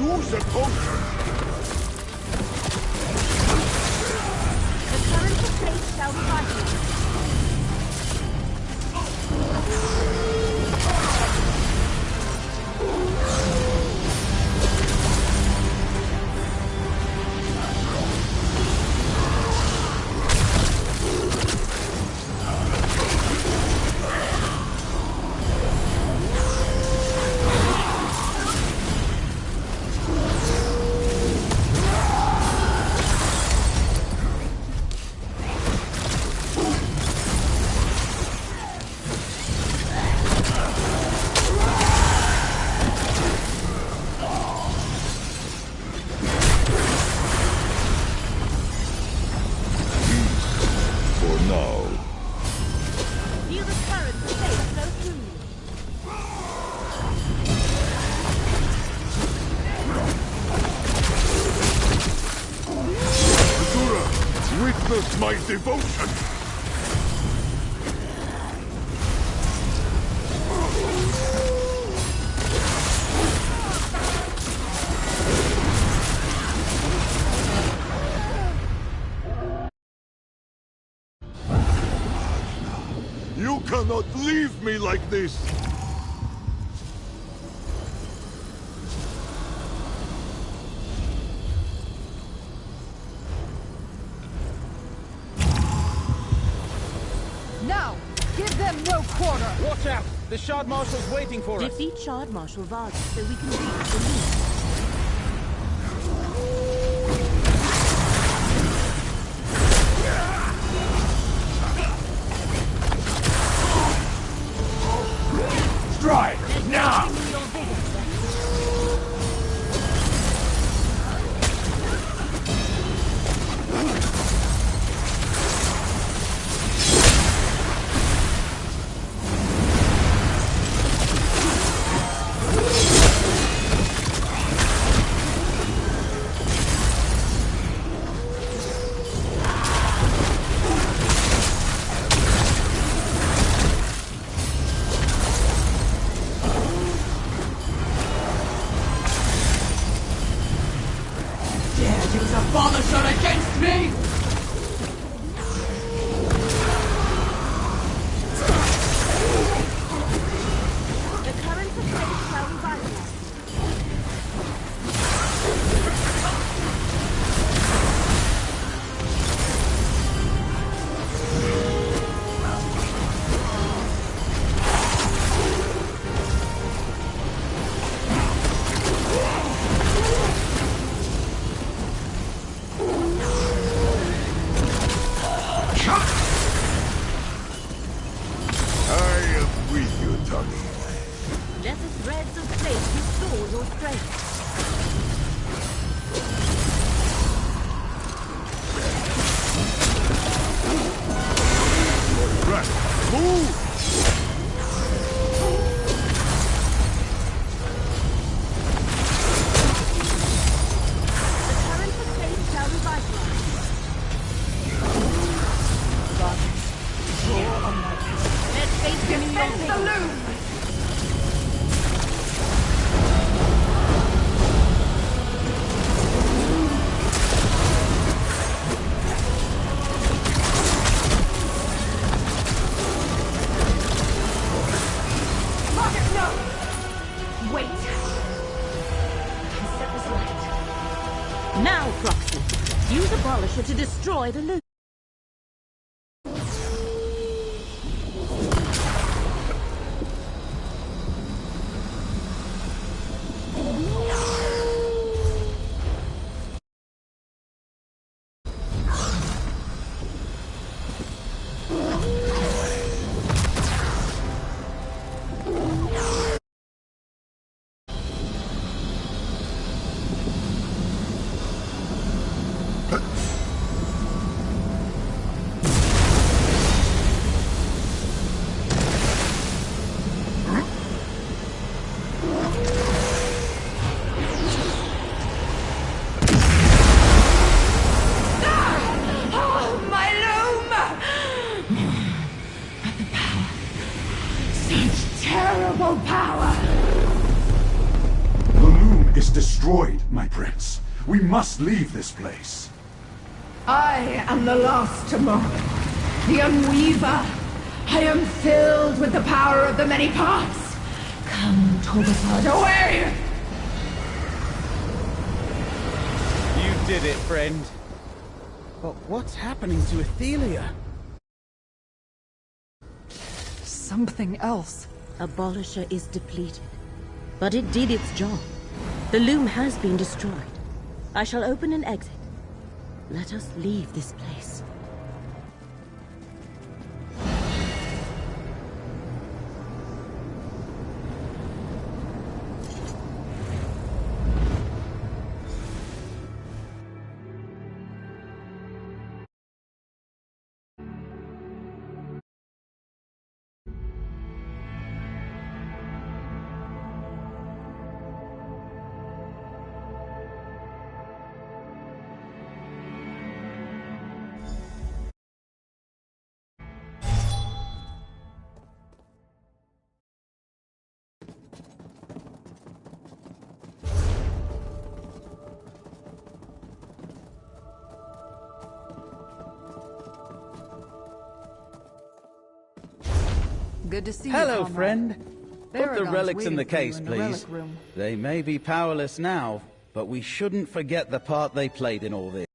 Use a potion! The current of fate shall revitalize. Feel the current of fate flow through me. Azura, witness my devotion! You cannot leave me like this! Now, give them no quarter! Watch out! The Shard Marshal's waiting for us! Defeat Shard Marshal Vargas so we can reach the lead. Strike! Now! Use a abolisher against me! The current of fate shall revitalize. I am with you, Tommy. Let the threads of fate restore your strength. Right, move! The current of fate shall revitalize. No! Wait! I set this right. Now, Proxy, use Abolisher to destroy the loop. Destroyed, my prince. We must leave this place. I am the last to mock. The Unweaver. I am filled with the power of the many parts. Come, Torbasad, away! You did it, friend. But what's happening to Athelia? Something else. Abolisher is depleted. But it did its job. The loom has been destroyed. I shall open an exit. Let us leave this place. Good to see you, Hello, comrade. friend. Put the Baragon's relics in the waiting for you case, in the please. relic room. They may be powerless now, but we shouldn't forget the part they played in all this.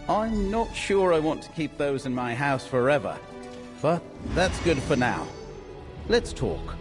I'm not sure I want to keep those in my house forever, but that's good for now. Let's talk.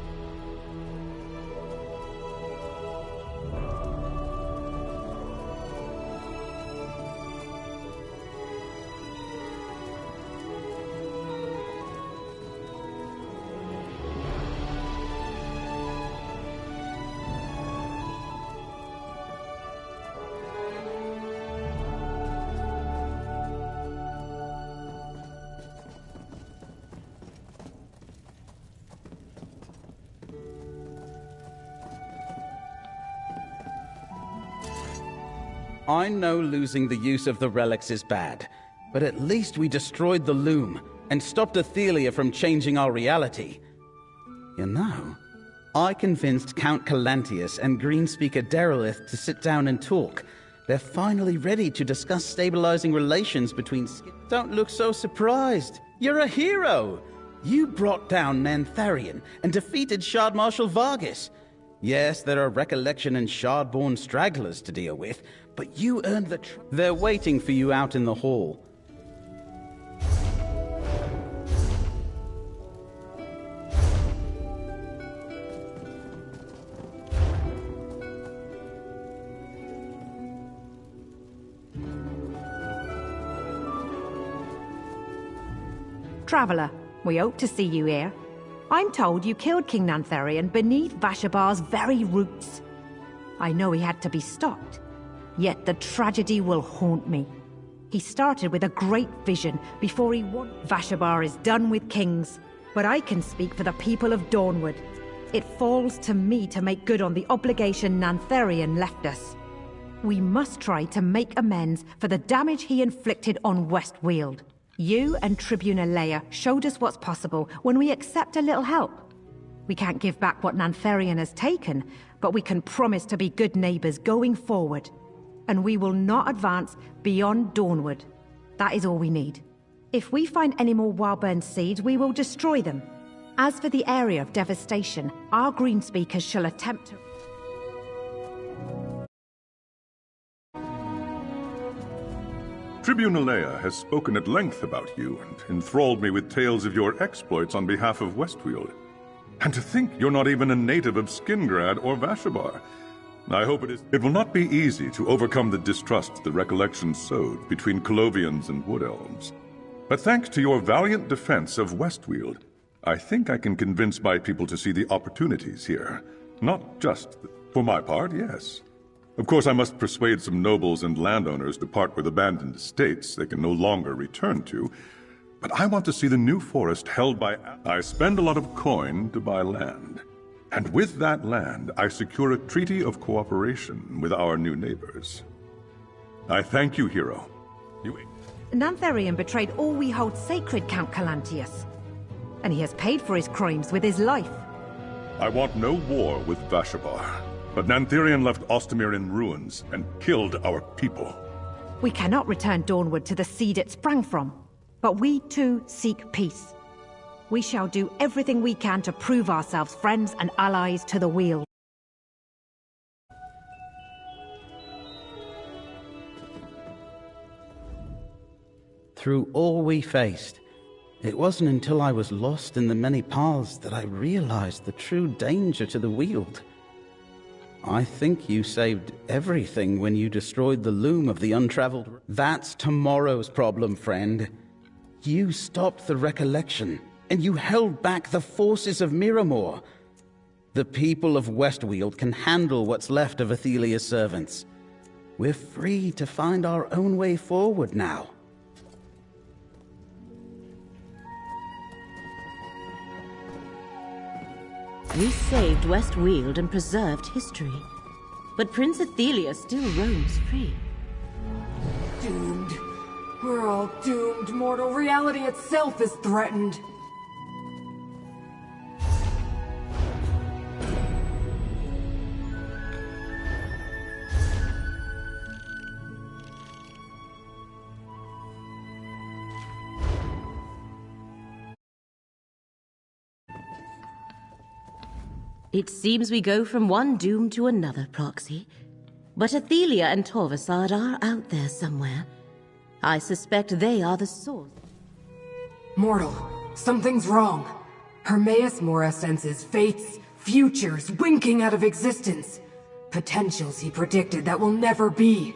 I know losing the use of the relics is bad, but at least we destroyed the loom and stopped Athelia from changing our reality. You know, I convinced Count Calantius and Greenspeaker Derelith to sit down and talk. They're finally ready to discuss stabilizing relations between... Don't look so surprised. You're a hero! You brought down Nantharian and defeated Shard Marshal Vargas. Yes, there are Recollection and Shard-born stragglers to deal with, but you earned the They're waiting for you out in the hall. Traveller, we hope to see you here. I'm told you killed King Nantharian beneath Vashabar's very roots. I know he had to be stopped, yet the tragedy will haunt me. He started with a great vision before he won. Vashabar is done with kings, but I can speak for the people of Dawnwood. It falls to me to make good on the obligation Nantharian left us. We must try to make amends for the damage he inflicted on Westweald. You and Tribune Leia showed us what's possible when we accept a little help. We can't give back what Nantharian has taken, but we can promise to be good neighbors going forward. And we will not advance beyond Dawnwood. That is all we need. If we find any more Wildburn seeds, we will destroy them. As for the area of devastation, our green speakers shall attempt to... Tribune Alea has spoken at length about you and enthralled me with tales of your exploits on behalf of Westweald. And to think you're not even a native of Skingrad or Vashabar. I hope it will not be easy to overcome the distrust the recollections sowed between Colovians and Wood Elves. But thanks to your valiant defense of Westweald, I think I can convince my people to see the opportunities here. Not just for my part, yes. Of course, I must persuade some nobles and landowners to part with abandoned estates they can no longer return to. But I want to see the new forest held by... I spend a lot of coin to buy land. And with that land, I secure a treaty of cooperation with our new neighbors. I thank you, hero. Nantharian betrayed all we hold sacred, Count Calantius. And he has paid for his crimes with his life. I want no war with Vashabar. But Nantharian left Ostamir in ruins and killed our people. We cannot return Dawnwood to the seed it sprang from. But we too seek peace. We shall do everything we can to prove ourselves friends and allies to the Weald. Through all we faced, it wasn't until I was lost in the many paths that I realized the true danger to the Weald. I think you saved everything when you destroyed the loom of the untraveled... That's tomorrow's problem, friend. You stopped the recollection, and you held back the forces of Miramor. The people of Westweald can handle what's left of Athelia's servants. We're free to find our own way forward now. We saved Westweald and preserved history. But Prince Athelia still roams free. Doomed. We're all doomed. Mortal reality itself is threatened. It seems we go from one doom to another, Proxy. But Athelia and Torvasad are out there somewhere. I suspect they are the source. Mortal, something's wrong. Hermaeus Mora senses fates, futures, winking out of existence. Potentials he predicted that will never be.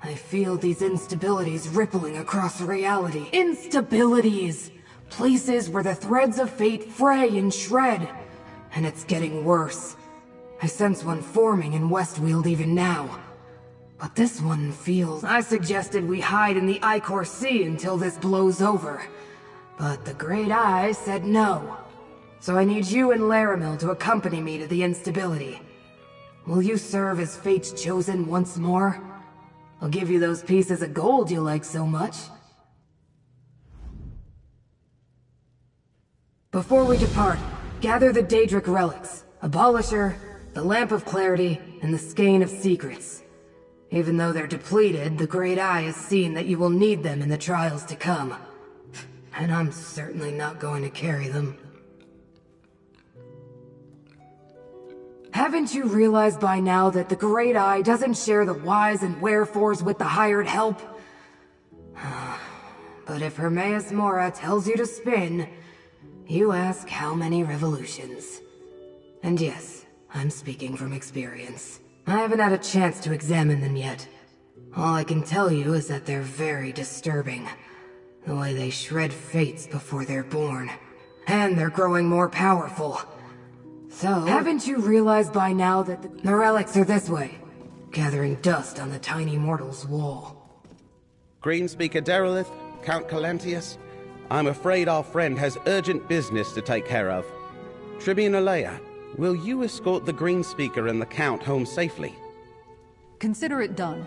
I feel these instabilities rippling across reality. Instabilities! Places where the threads of fate fray and shred. And it's getting worse. I sense one forming in Westweald even now. But this one feels... I suggested we hide in the Icor Sea until this blows over. But the Great Eye said no. So I need you and Laramil to accompany me to the instability. Will you serve as Fate's chosen once more? I'll give you those pieces of gold you like so much. Before we depart, gather the Daedric relics, Abolisher, the Lamp of Clarity, and the Skein of Secrets. Even though they're depleted, the Great Eye has seen that you will need them in the trials to come. And I'm certainly not going to carry them. Haven't you realized by now that the Great Eye doesn't share the whys and wherefores with the hired help? But if Hermaeus Mora tells you to spin, you ask how many revolutions. And yes, I'm speaking from experience. I haven't had a chance to examine them yet. All I can tell you is that they're very disturbing. The way they shred fates before they're born. And they're growing more powerful. So, haven't you realized by now that the relics are this way? Gathering dust on the tiny mortal's wall. Greenspeaker Derelith, Count Calantius, I'm afraid our friend has urgent business to take care of. Tribune Alea, will you escort the Greenspeaker and the Count home safely? Consider it done.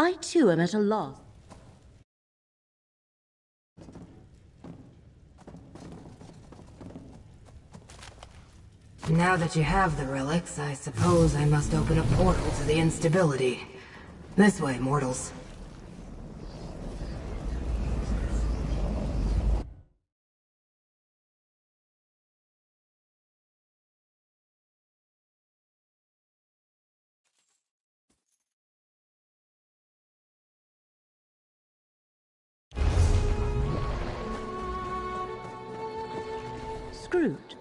I too am at a loss. Now that you have the relics, I suppose I must open a portal to the instability. This way, mortals. Scrooge,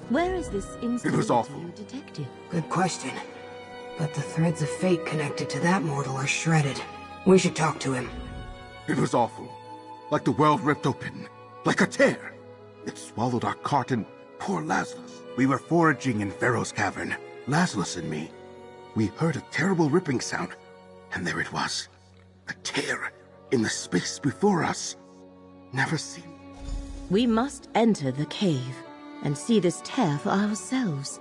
where is this instability It was awful. you detected? Good question. But the threads of fate connected to that mortal are shredded. We should talk to him. It was awful. Like the world ripped open. Like a tear. It swallowed our cart and poor Lazarus. We were foraging in Pharaoh's cavern, Lazarus and me. We heard a terrible ripping sound, and there it was. A tear in the space before us. Never seen. We must enter the cave and see this tear for ourselves.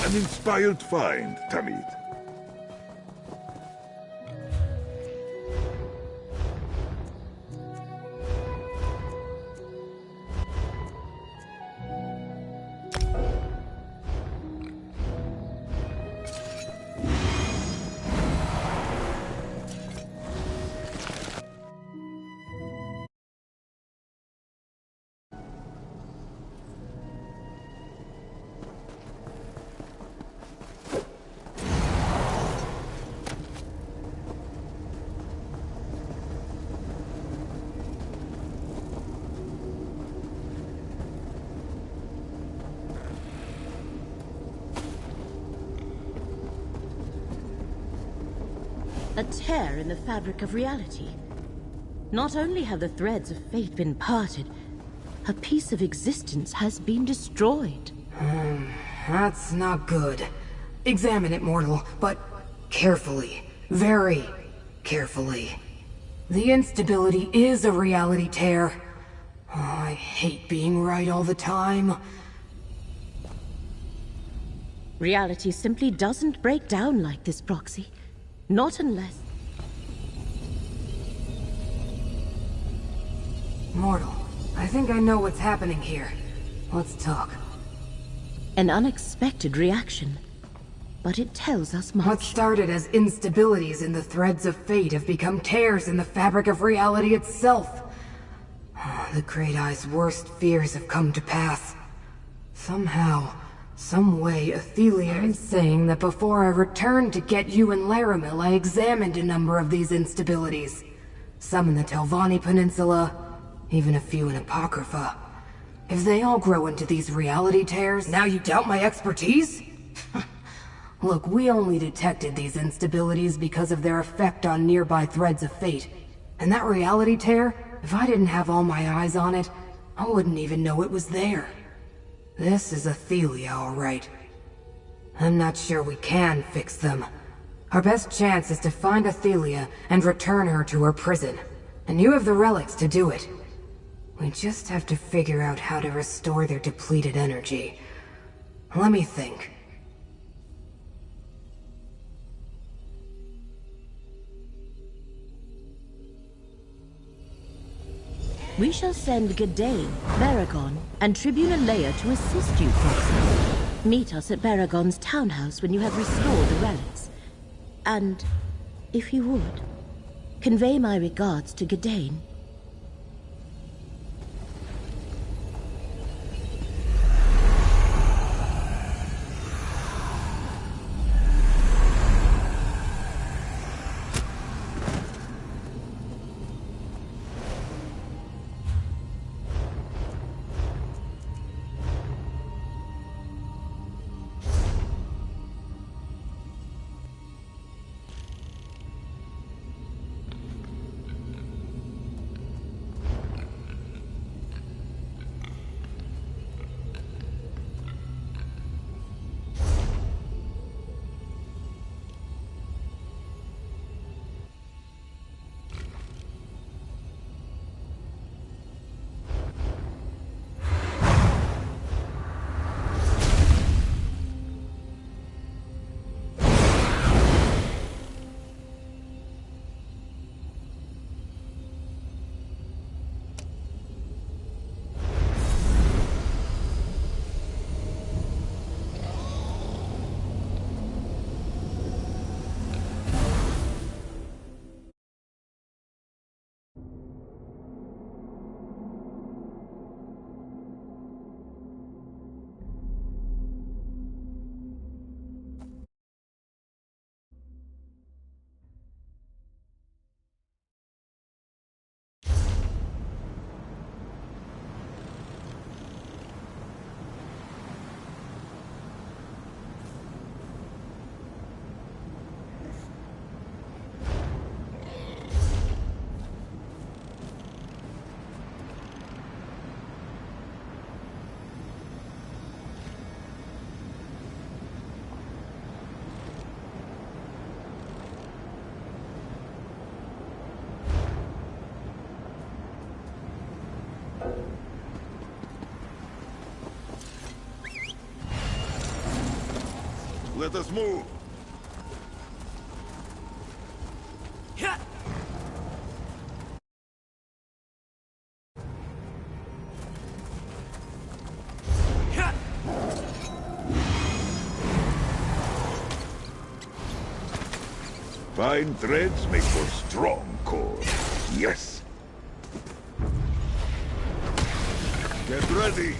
An inspired find, Tamid. A tear in the fabric of reality. Not only have the threads of fate been parted, a piece of existence has been destroyed. That's not good. Examine it, mortal, but carefully. Very carefully. The instability is a reality tear. Oh, I hate being right all the time. Reality simply doesn't break down like this, Proxy. Not unless... Mortal, I think I know what's happening here. Let's talk. An unexpected reaction. But it tells us much. What started as instabilities in the threads of fate have become tears in the fabric of reality itself. The Great Eye's worst fears have come to pass. Somehow, some way, Athelia is saying that before I returned to get you in Laramil, I examined a number of these instabilities. Some in the Telvanni Peninsula, even a few in Apocrypha. If they all grow into these reality tears, now you doubt my expertise? Look, we only detected these instabilities because of their effect on nearby threads of fate. And that reality tear, if I didn't have all my eyes on it, I wouldn't even know it was there. This is Athelia, all right. I'm not sure we can fix them. Our best chance is to find Athelia and return her to her prison. And you have the relics to do it. We just have to figure out how to restore their depleted energy. Let me think. We shall send Gadain, Baragon, and Tribune Leia to assist you, Proxy. Meet us at Baragon's townhouse when you have restored the relics. And, if you would, convey my regards to Gadain. Let us move. Fine threads make for strong cord. Yes. Get ready.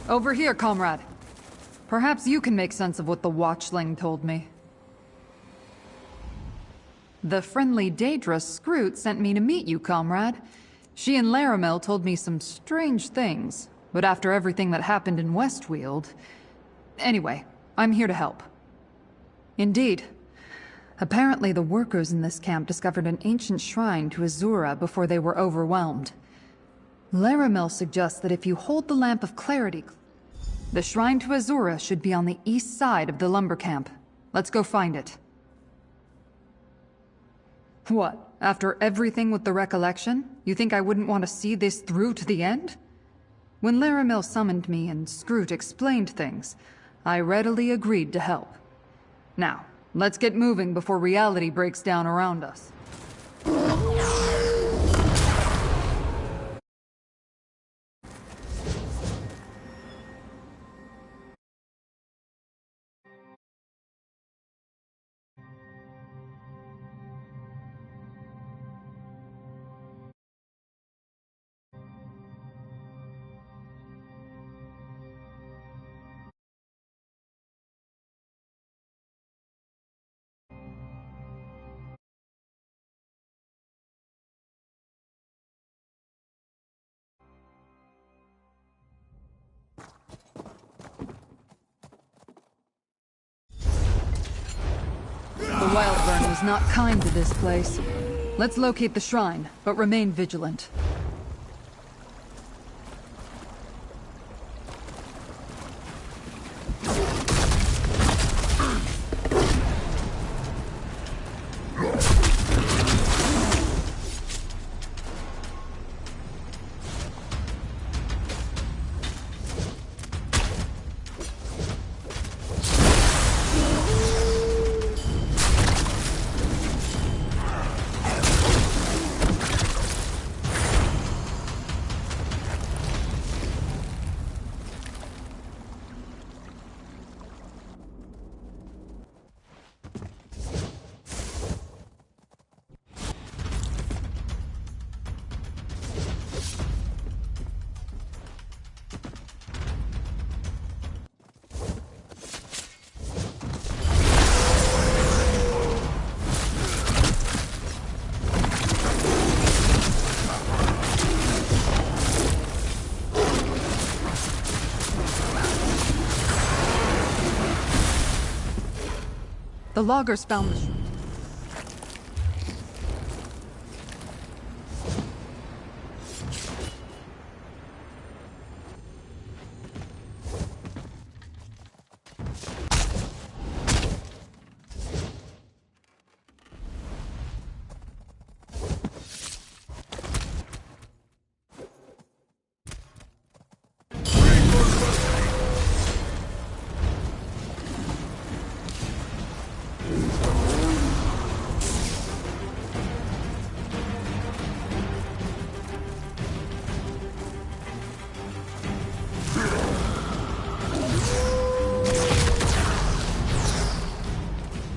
Over here, comrade. Perhaps you can make sense of what the Watchling told me. The friendly Daedra Scroot sent me to meet you, comrade. She and Laramel told me some strange things, but after everything that happened in Westweald... Anyway, I'm here to help. Indeed. Apparently the workers in this camp discovered an ancient shrine to Azura before they were overwhelmed. Laramel suggests that if you hold the Lamp of Clarity... The shrine to Azura should be on the east side of the lumber camp. Let's go find it. What? After everything with the recollection? You think I wouldn't want to see this through to the end? When Laramel summoned me and Scroot explained things, I readily agreed to help. Now, let's get moving before reality breaks down around us. The Wildburn was not kind to this place. Let's locate the shrine, but remain vigilant. The loggers found the...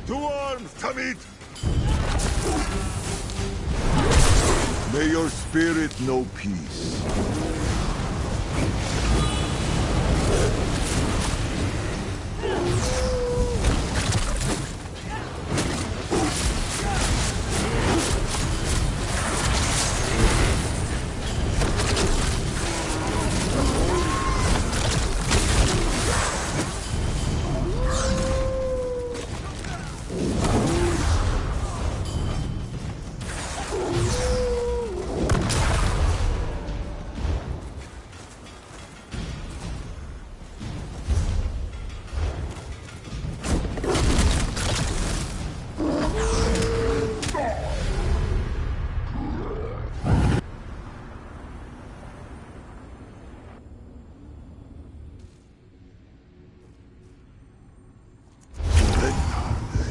To arms, Tamid! May your spirit know peace.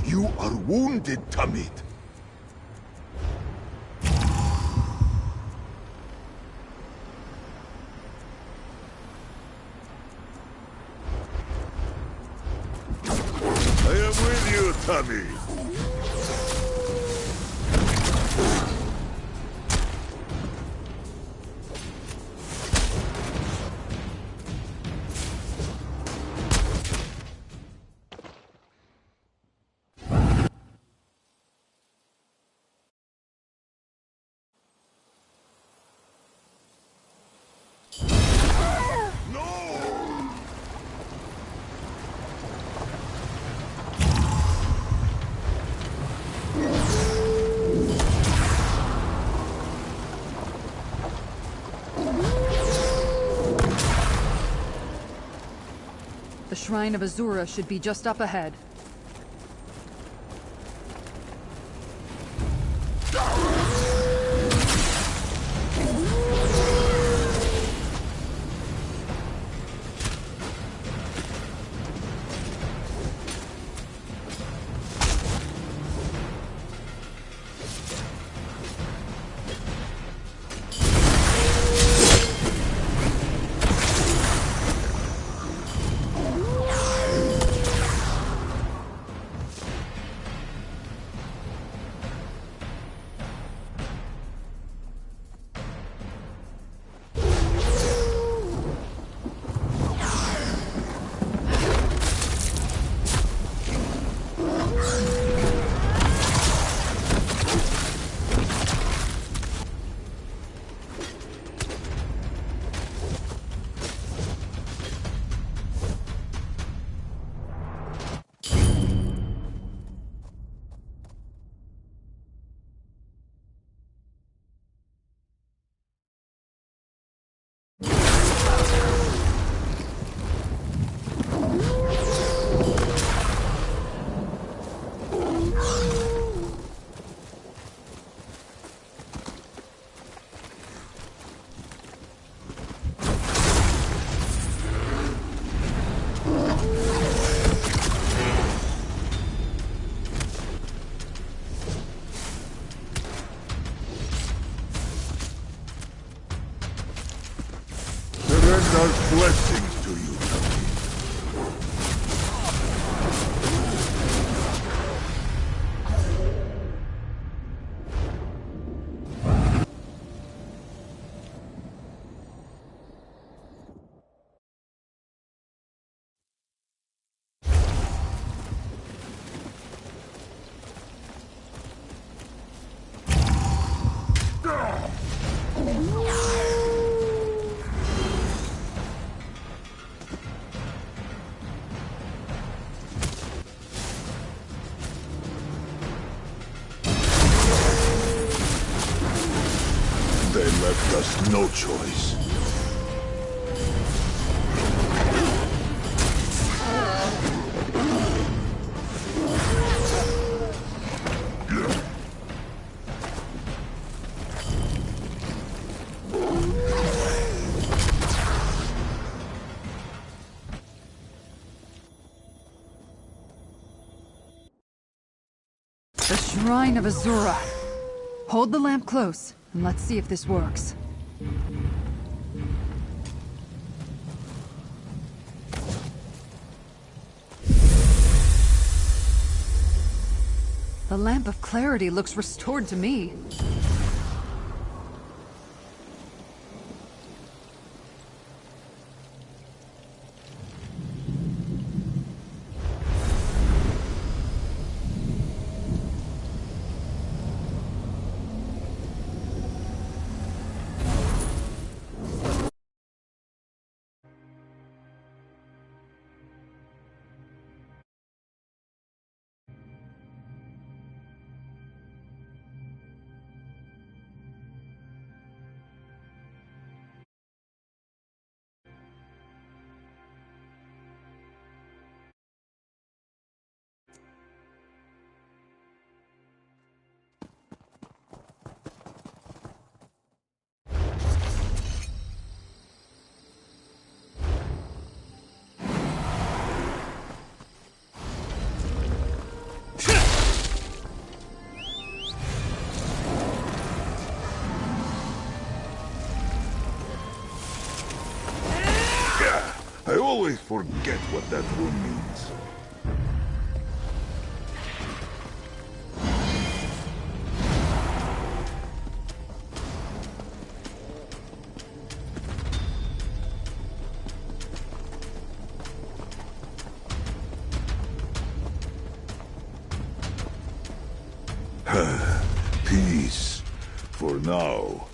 You are wounded, Tamid. I am with you, Tamid. The Shrine of Azura should be just up ahead. Our blessings to you, They left us no choice. The Shrine of Azura. Hold the lamp close, and let's see if this works. The Lamp of Clarity looks restored to me. I always forget what that room means. Peace. For now.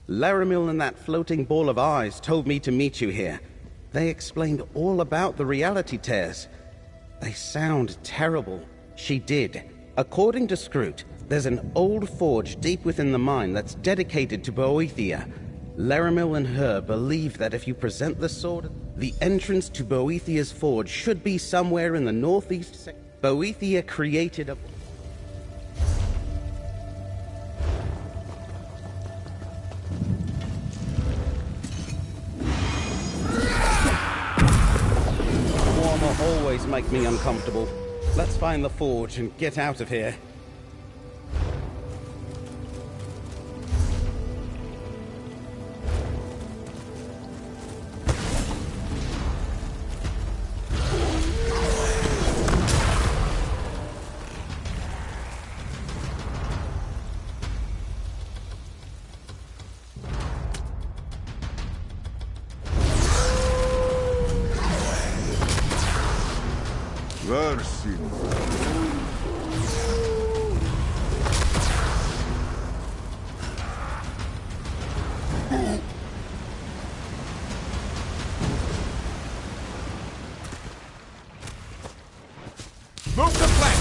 Laramil and that floating ball of eyes told me to meet you here. They explained all about the reality tears. They sound terrible. She did. According to Scroot, there's an old forge deep within the mine that's dedicated to Boethia. Laramil and her believe that if you present the sword, the entrance to Boethia's forge should be somewhere in the northeast section. Boethia created a... always make me uncomfortable. Let's find the forge and get out of here. Move the flank!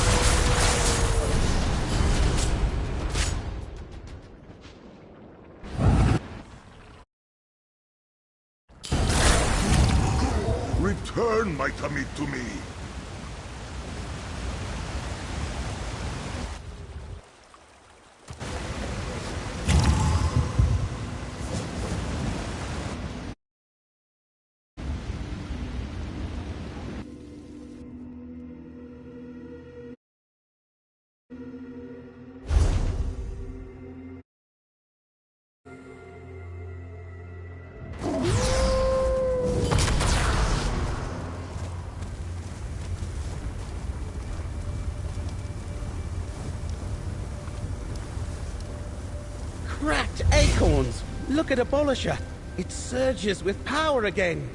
Return my Kami to me. Cracked acorns! Look at Abolisher! It surges with power again!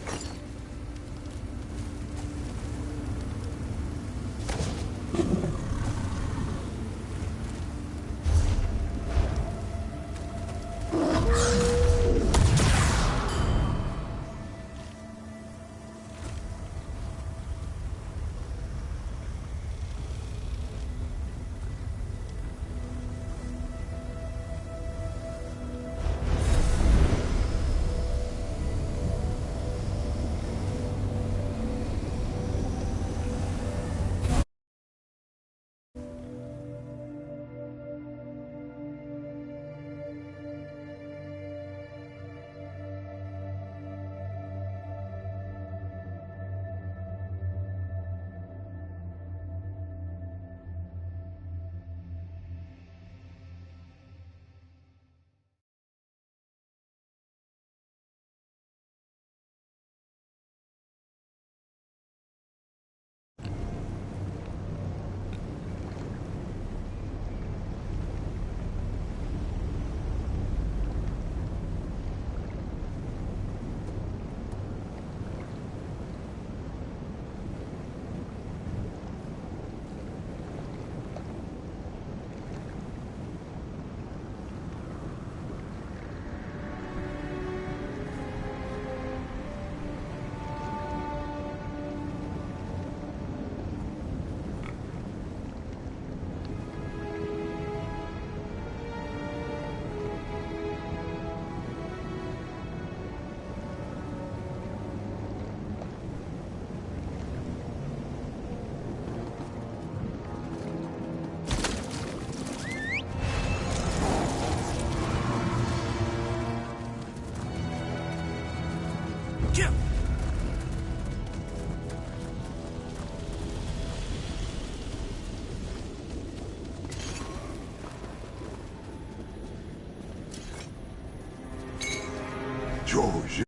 George.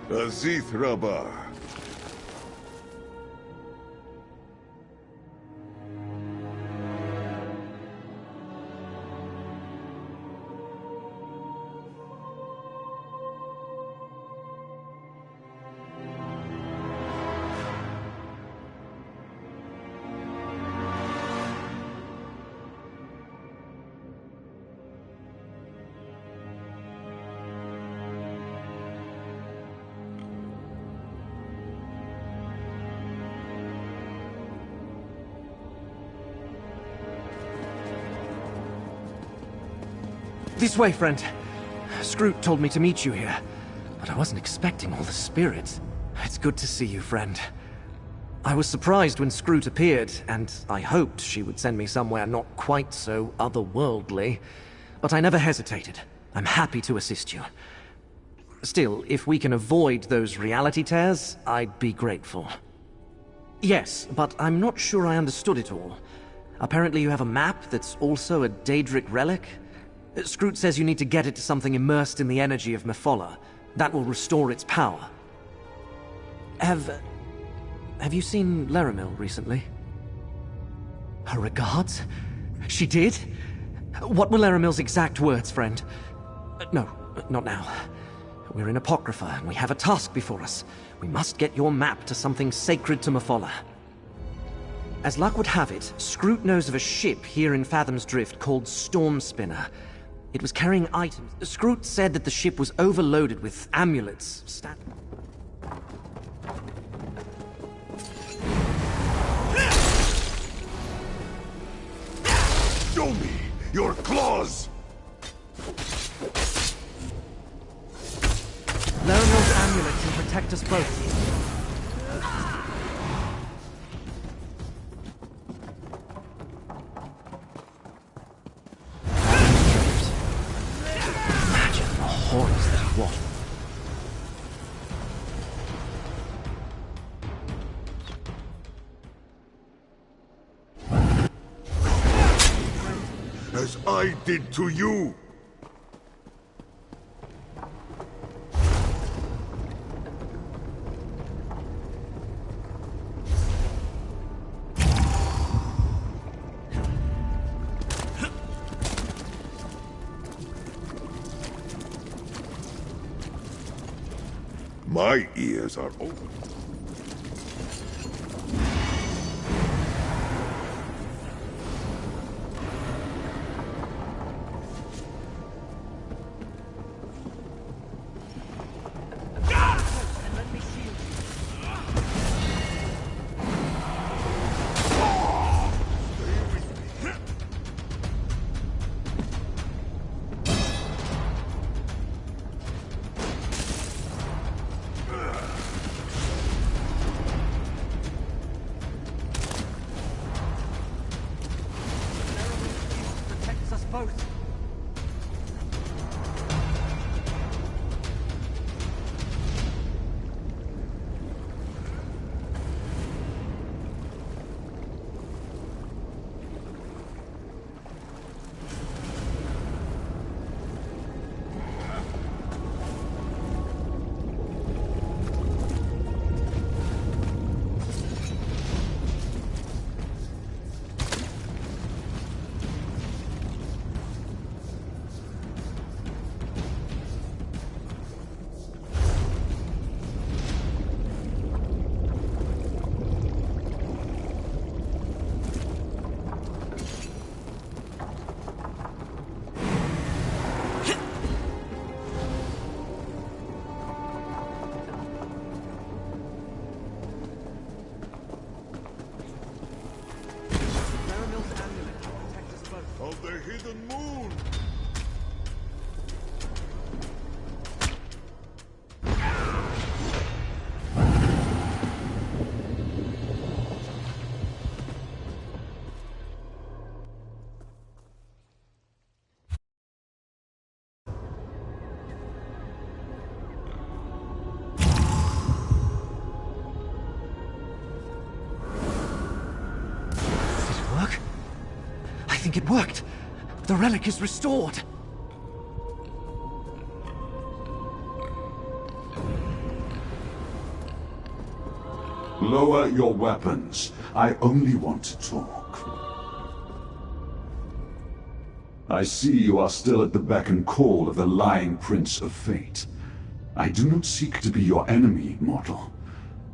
Azith Rabbah. This way, friend. Scroot told me to meet you here, but I wasn't expecting all the spirits. It's good to see you, friend. I was surprised when Scroot appeared, and I hoped she would send me somewhere not quite so otherworldly, but I never hesitated. I'm happy to assist you. Still, if we can avoid those reality tears, I'd be grateful. Yes, but I'm not sure I understood it all. Apparently you have a map that's also a Daedric relic? Scroot says you need to get it to something immersed in the energy of Mephola. That will restore its power. Have you seen Laramil recently? Her regards? She did? What were Laramil's exact words, friend? No, not now. We're in Apocrypha, and we have a task before us. We must get your map to something sacred to Mephola. As luck would have it, Scroot knows of a ship here in Fathom's Drift called Stormspinner. It was carrying items. Scroot said that the ship was overloaded with amulets. Show me your claws! Laramil's amulet can protect us both. Horns that waddle. As I did to you! My ears are open. Of the hidden moon! I think it worked. The relic is restored. Lower your weapons. I only want to talk. I see you are still at the beck and call of the lying Prince of Fate. I do not seek to be your enemy, mortal.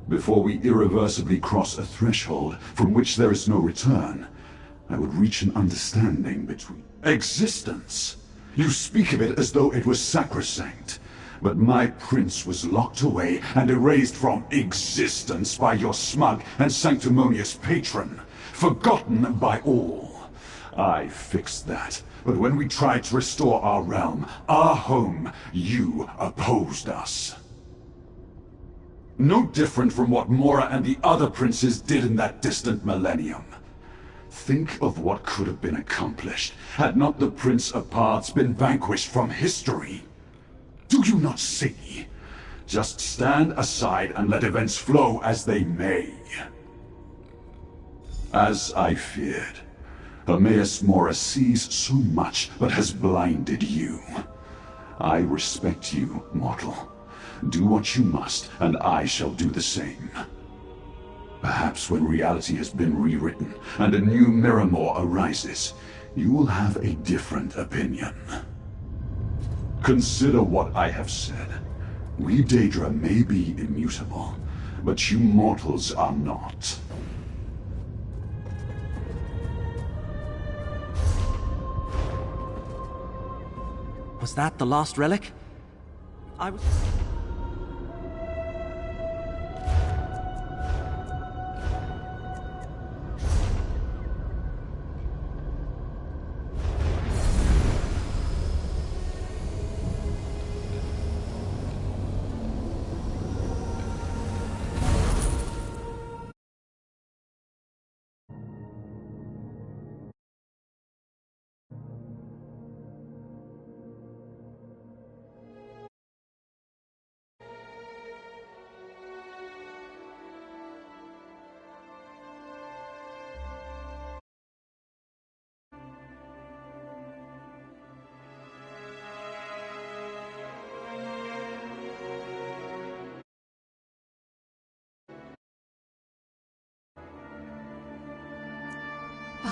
Before we irreversibly cross a threshold from which there is no return, I would reach an understanding between... Existence! You speak of it as though it was sacrosanct. But my prince was locked away and erased from existence by your smug and sanctimonious patron. Forgotten by all. I fixed that. But when we tried to restore our realm, our home, you opposed us. No different from what Mora and the other princes did in that distant millennium. Think of what could have been accomplished had not the Prince of Paths been vanquished from history. Do you not see? Just stand aside and let events flow as they may. As I feared, Hermaeus Mora sees so much but has blinded you. I respect you, mortal. Do what you must, and I shall do the same. Perhaps when reality has been rewritten and a new Miramor arises, you will have a different opinion. Consider what I have said. We Daedra may be immutable, but you mortals are not. Was that the last relic? I was...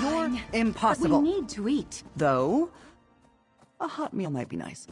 You're impossible. But we need to eat. Though, a hot meal might be nice.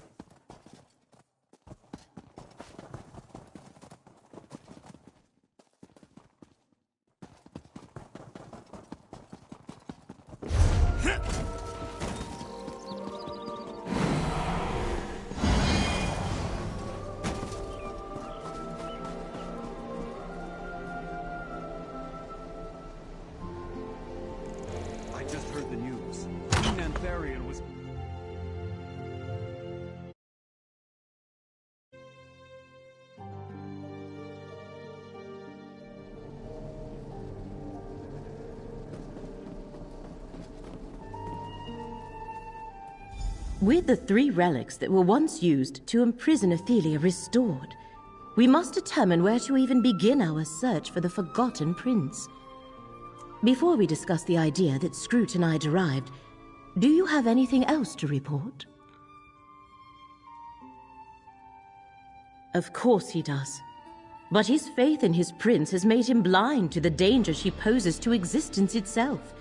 With the 3 relics that were once used to imprison Athelia restored, we must determine where to even begin our search for the Forgotten Prince. Before we discuss the idea that Scroot and I derived, do you have anything else to report? Of course he does. But his faith in his prince has made him blind to the danger she poses to existence itself.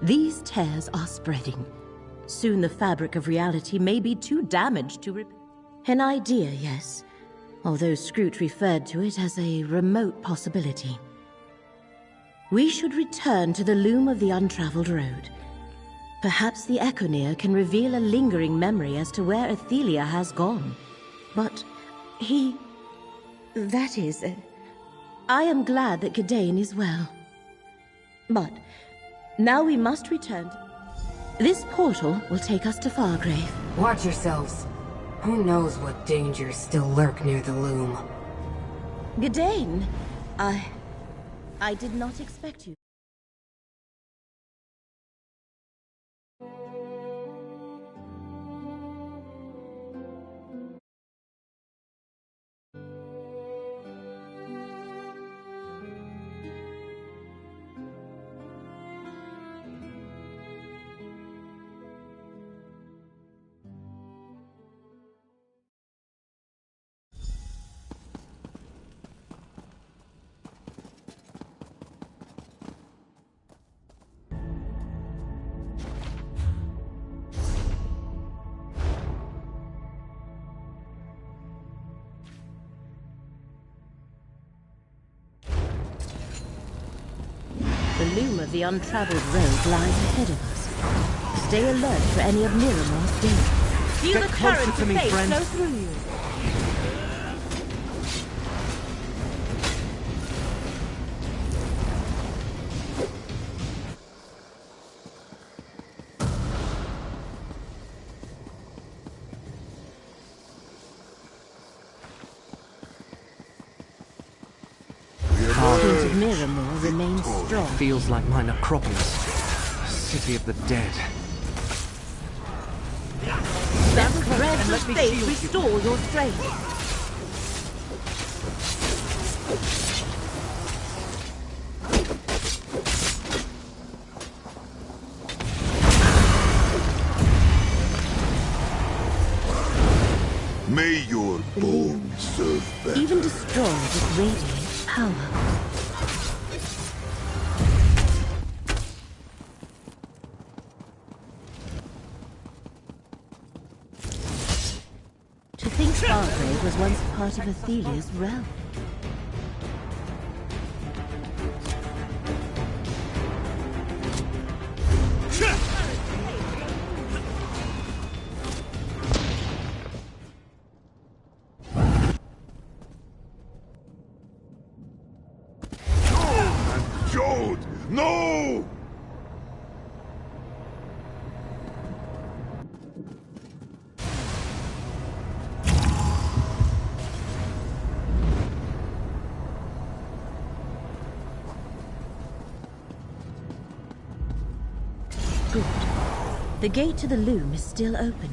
These tears are spreading. Soon the fabric of reality may be too damaged to repair. An idea, yes, although Scroot referred to it as a remote possibility. We should return to the loom of the untraveled road. Perhaps the Echoneer can reveal a lingering memory as to where Athelia has gone. But he... that is... I am glad that Gadain is well. But now we must return to... This portal will take us to Fargrave. Watch yourselves. Who knows what dangers still lurk near the loom? Gadain, I did not expect you. The loom of the untraveled road lies ahead of us. Stay alert for any of Miramore's dangers. Feel the current of fate flow through you. The of Miramore remains strong. Feels like my necropolis. City of the dead. Let the threads of fate restore your strength. May your bones serve better. Even destroyed it radiates power. To think Fargrave was once part of Athelia's realm. No! Good. The gate to the loom is still open.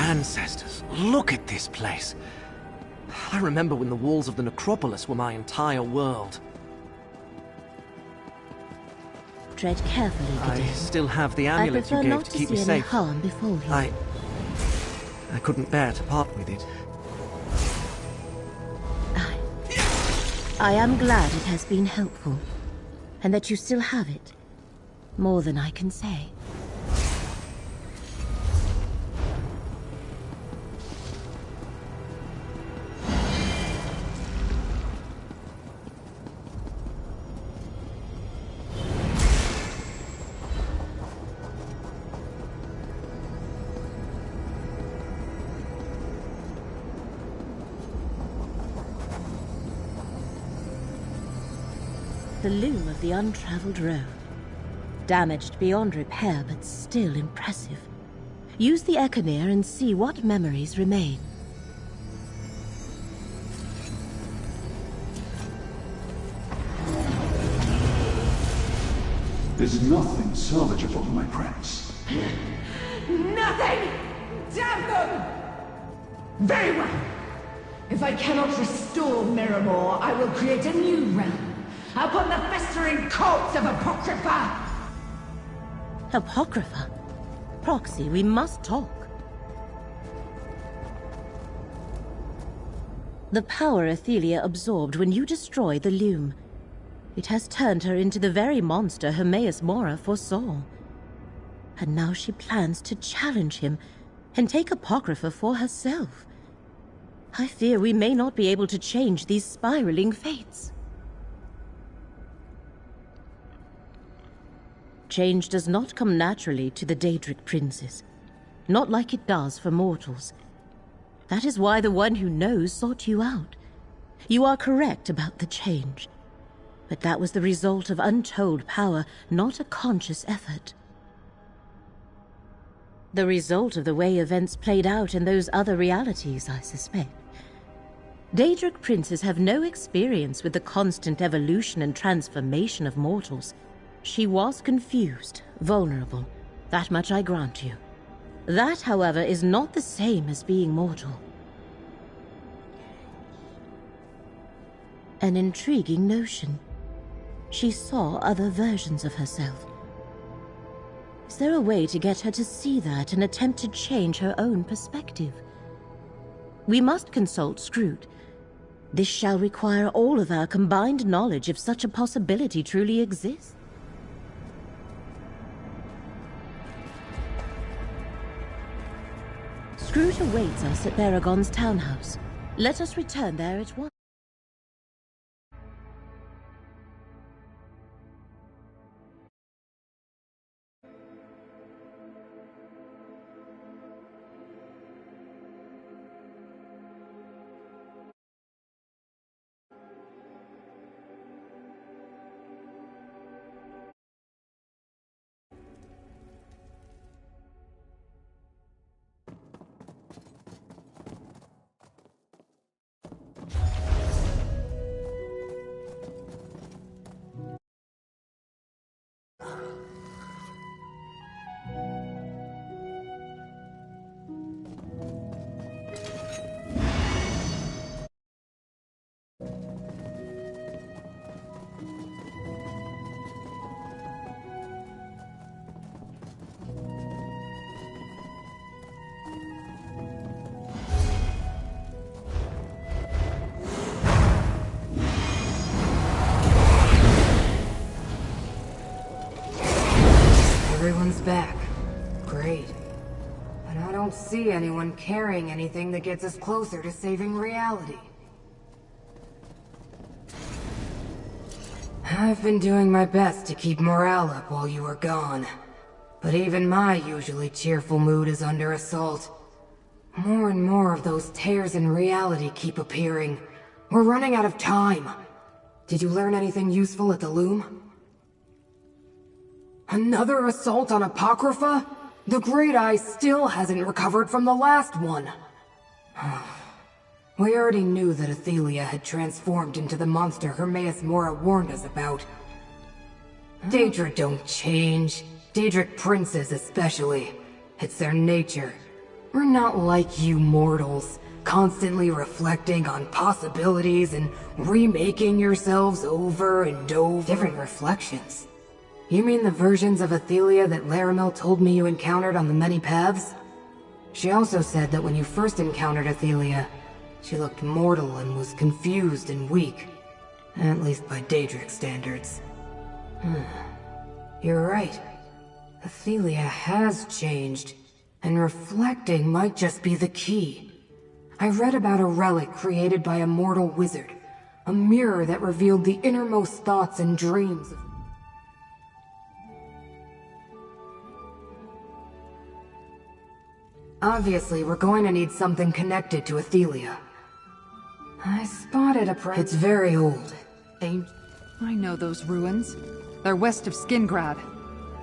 Ancestors, look at this place. I remember when the walls of the necropolis were my entire world. Tread carefully, Gadain. I still have the amulet you gave to keep me safe. I prefer not to see any harm befall you. I couldn't bear to part with it. I am glad it has been helpful, and that you still have it. More than I can say. the loom of the untraveled road. Damaged beyond repair, but still impressive. Use the Econier and see what memories remain. There's nothing salvageable, my prince. Nothing! Damn them! Very well. If I cannot restore Miramore, I will create a new realm upon the festering corpse of Apocrypha! Apocrypha? Proxy, we must talk. The power Athelia absorbed when you destroyed the loom. It has turned her into the very monster Hermaeus Mora foresaw. And now she plans to challenge him and take Apocrypha for herself. I fear we may not be able to change these spiraling fates. Change does not come naturally to the Daedric princes, not like it does for mortals. That is why the one who knows sought you out. You are correct about the change, but that was the result of untold power, not a conscious effort. The result of the way events played out in those other realities, I suspect. Daedric princes have no experience with the constant evolution and transformation of mortals. She was confused, vulnerable. That much I grant you. That, however, is not the same as being mortal. An intriguing notion. She saw other versions of herself. Is there a way to get her to see that and attempt to change her own perspective? We must consult Scroote. This shall require all of our combined knowledge if such a possibility truly exists. Scroote awaits us at Baragon's townhouse. Let us return there at once. Everyone's back. Great. But I don't see anyone carrying anything that gets us closer to saving reality. I've been doing my best to keep morale up while you were gone. But even my usually cheerful mood is under assault. More and more of those tears in reality keep appearing. We're running out of time. Did you learn anything useful at the loom? Another assault on Apocrypha? The Great Eye still hasn't recovered from the last one. We already knew that Athelia had transformed into the monster Hermaeus Mora warned us about. Daedra don't change. Daedric princes especially. It's their nature. We're not like you mortals, constantly reflecting on possibilities and remaking yourselves over and over. Different reflections. You mean the versions of Athelia that Laramel told me you encountered on the many paths? She also said that when you first encountered Athelia, she looked mortal and was confused and weak. At least by Daedric standards. You're right. Athelia has changed, and reflecting might just be the key. I read about a relic created by a mortal wizard, a mirror that revealed the innermost thoughts and dreams of Obviously, we're going to need something connected to Athelia. I spotted a It's very old. I know those ruins. They're west of Skingrad.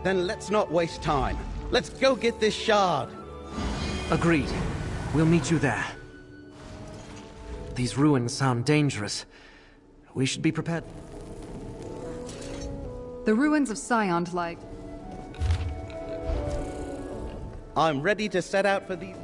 Then let's not waste time. Let's go get this shard. Agreed. We'll meet you there. These ruins sound dangerous. We should be prepared. The ruins of Scion like... I'm ready to set out for these...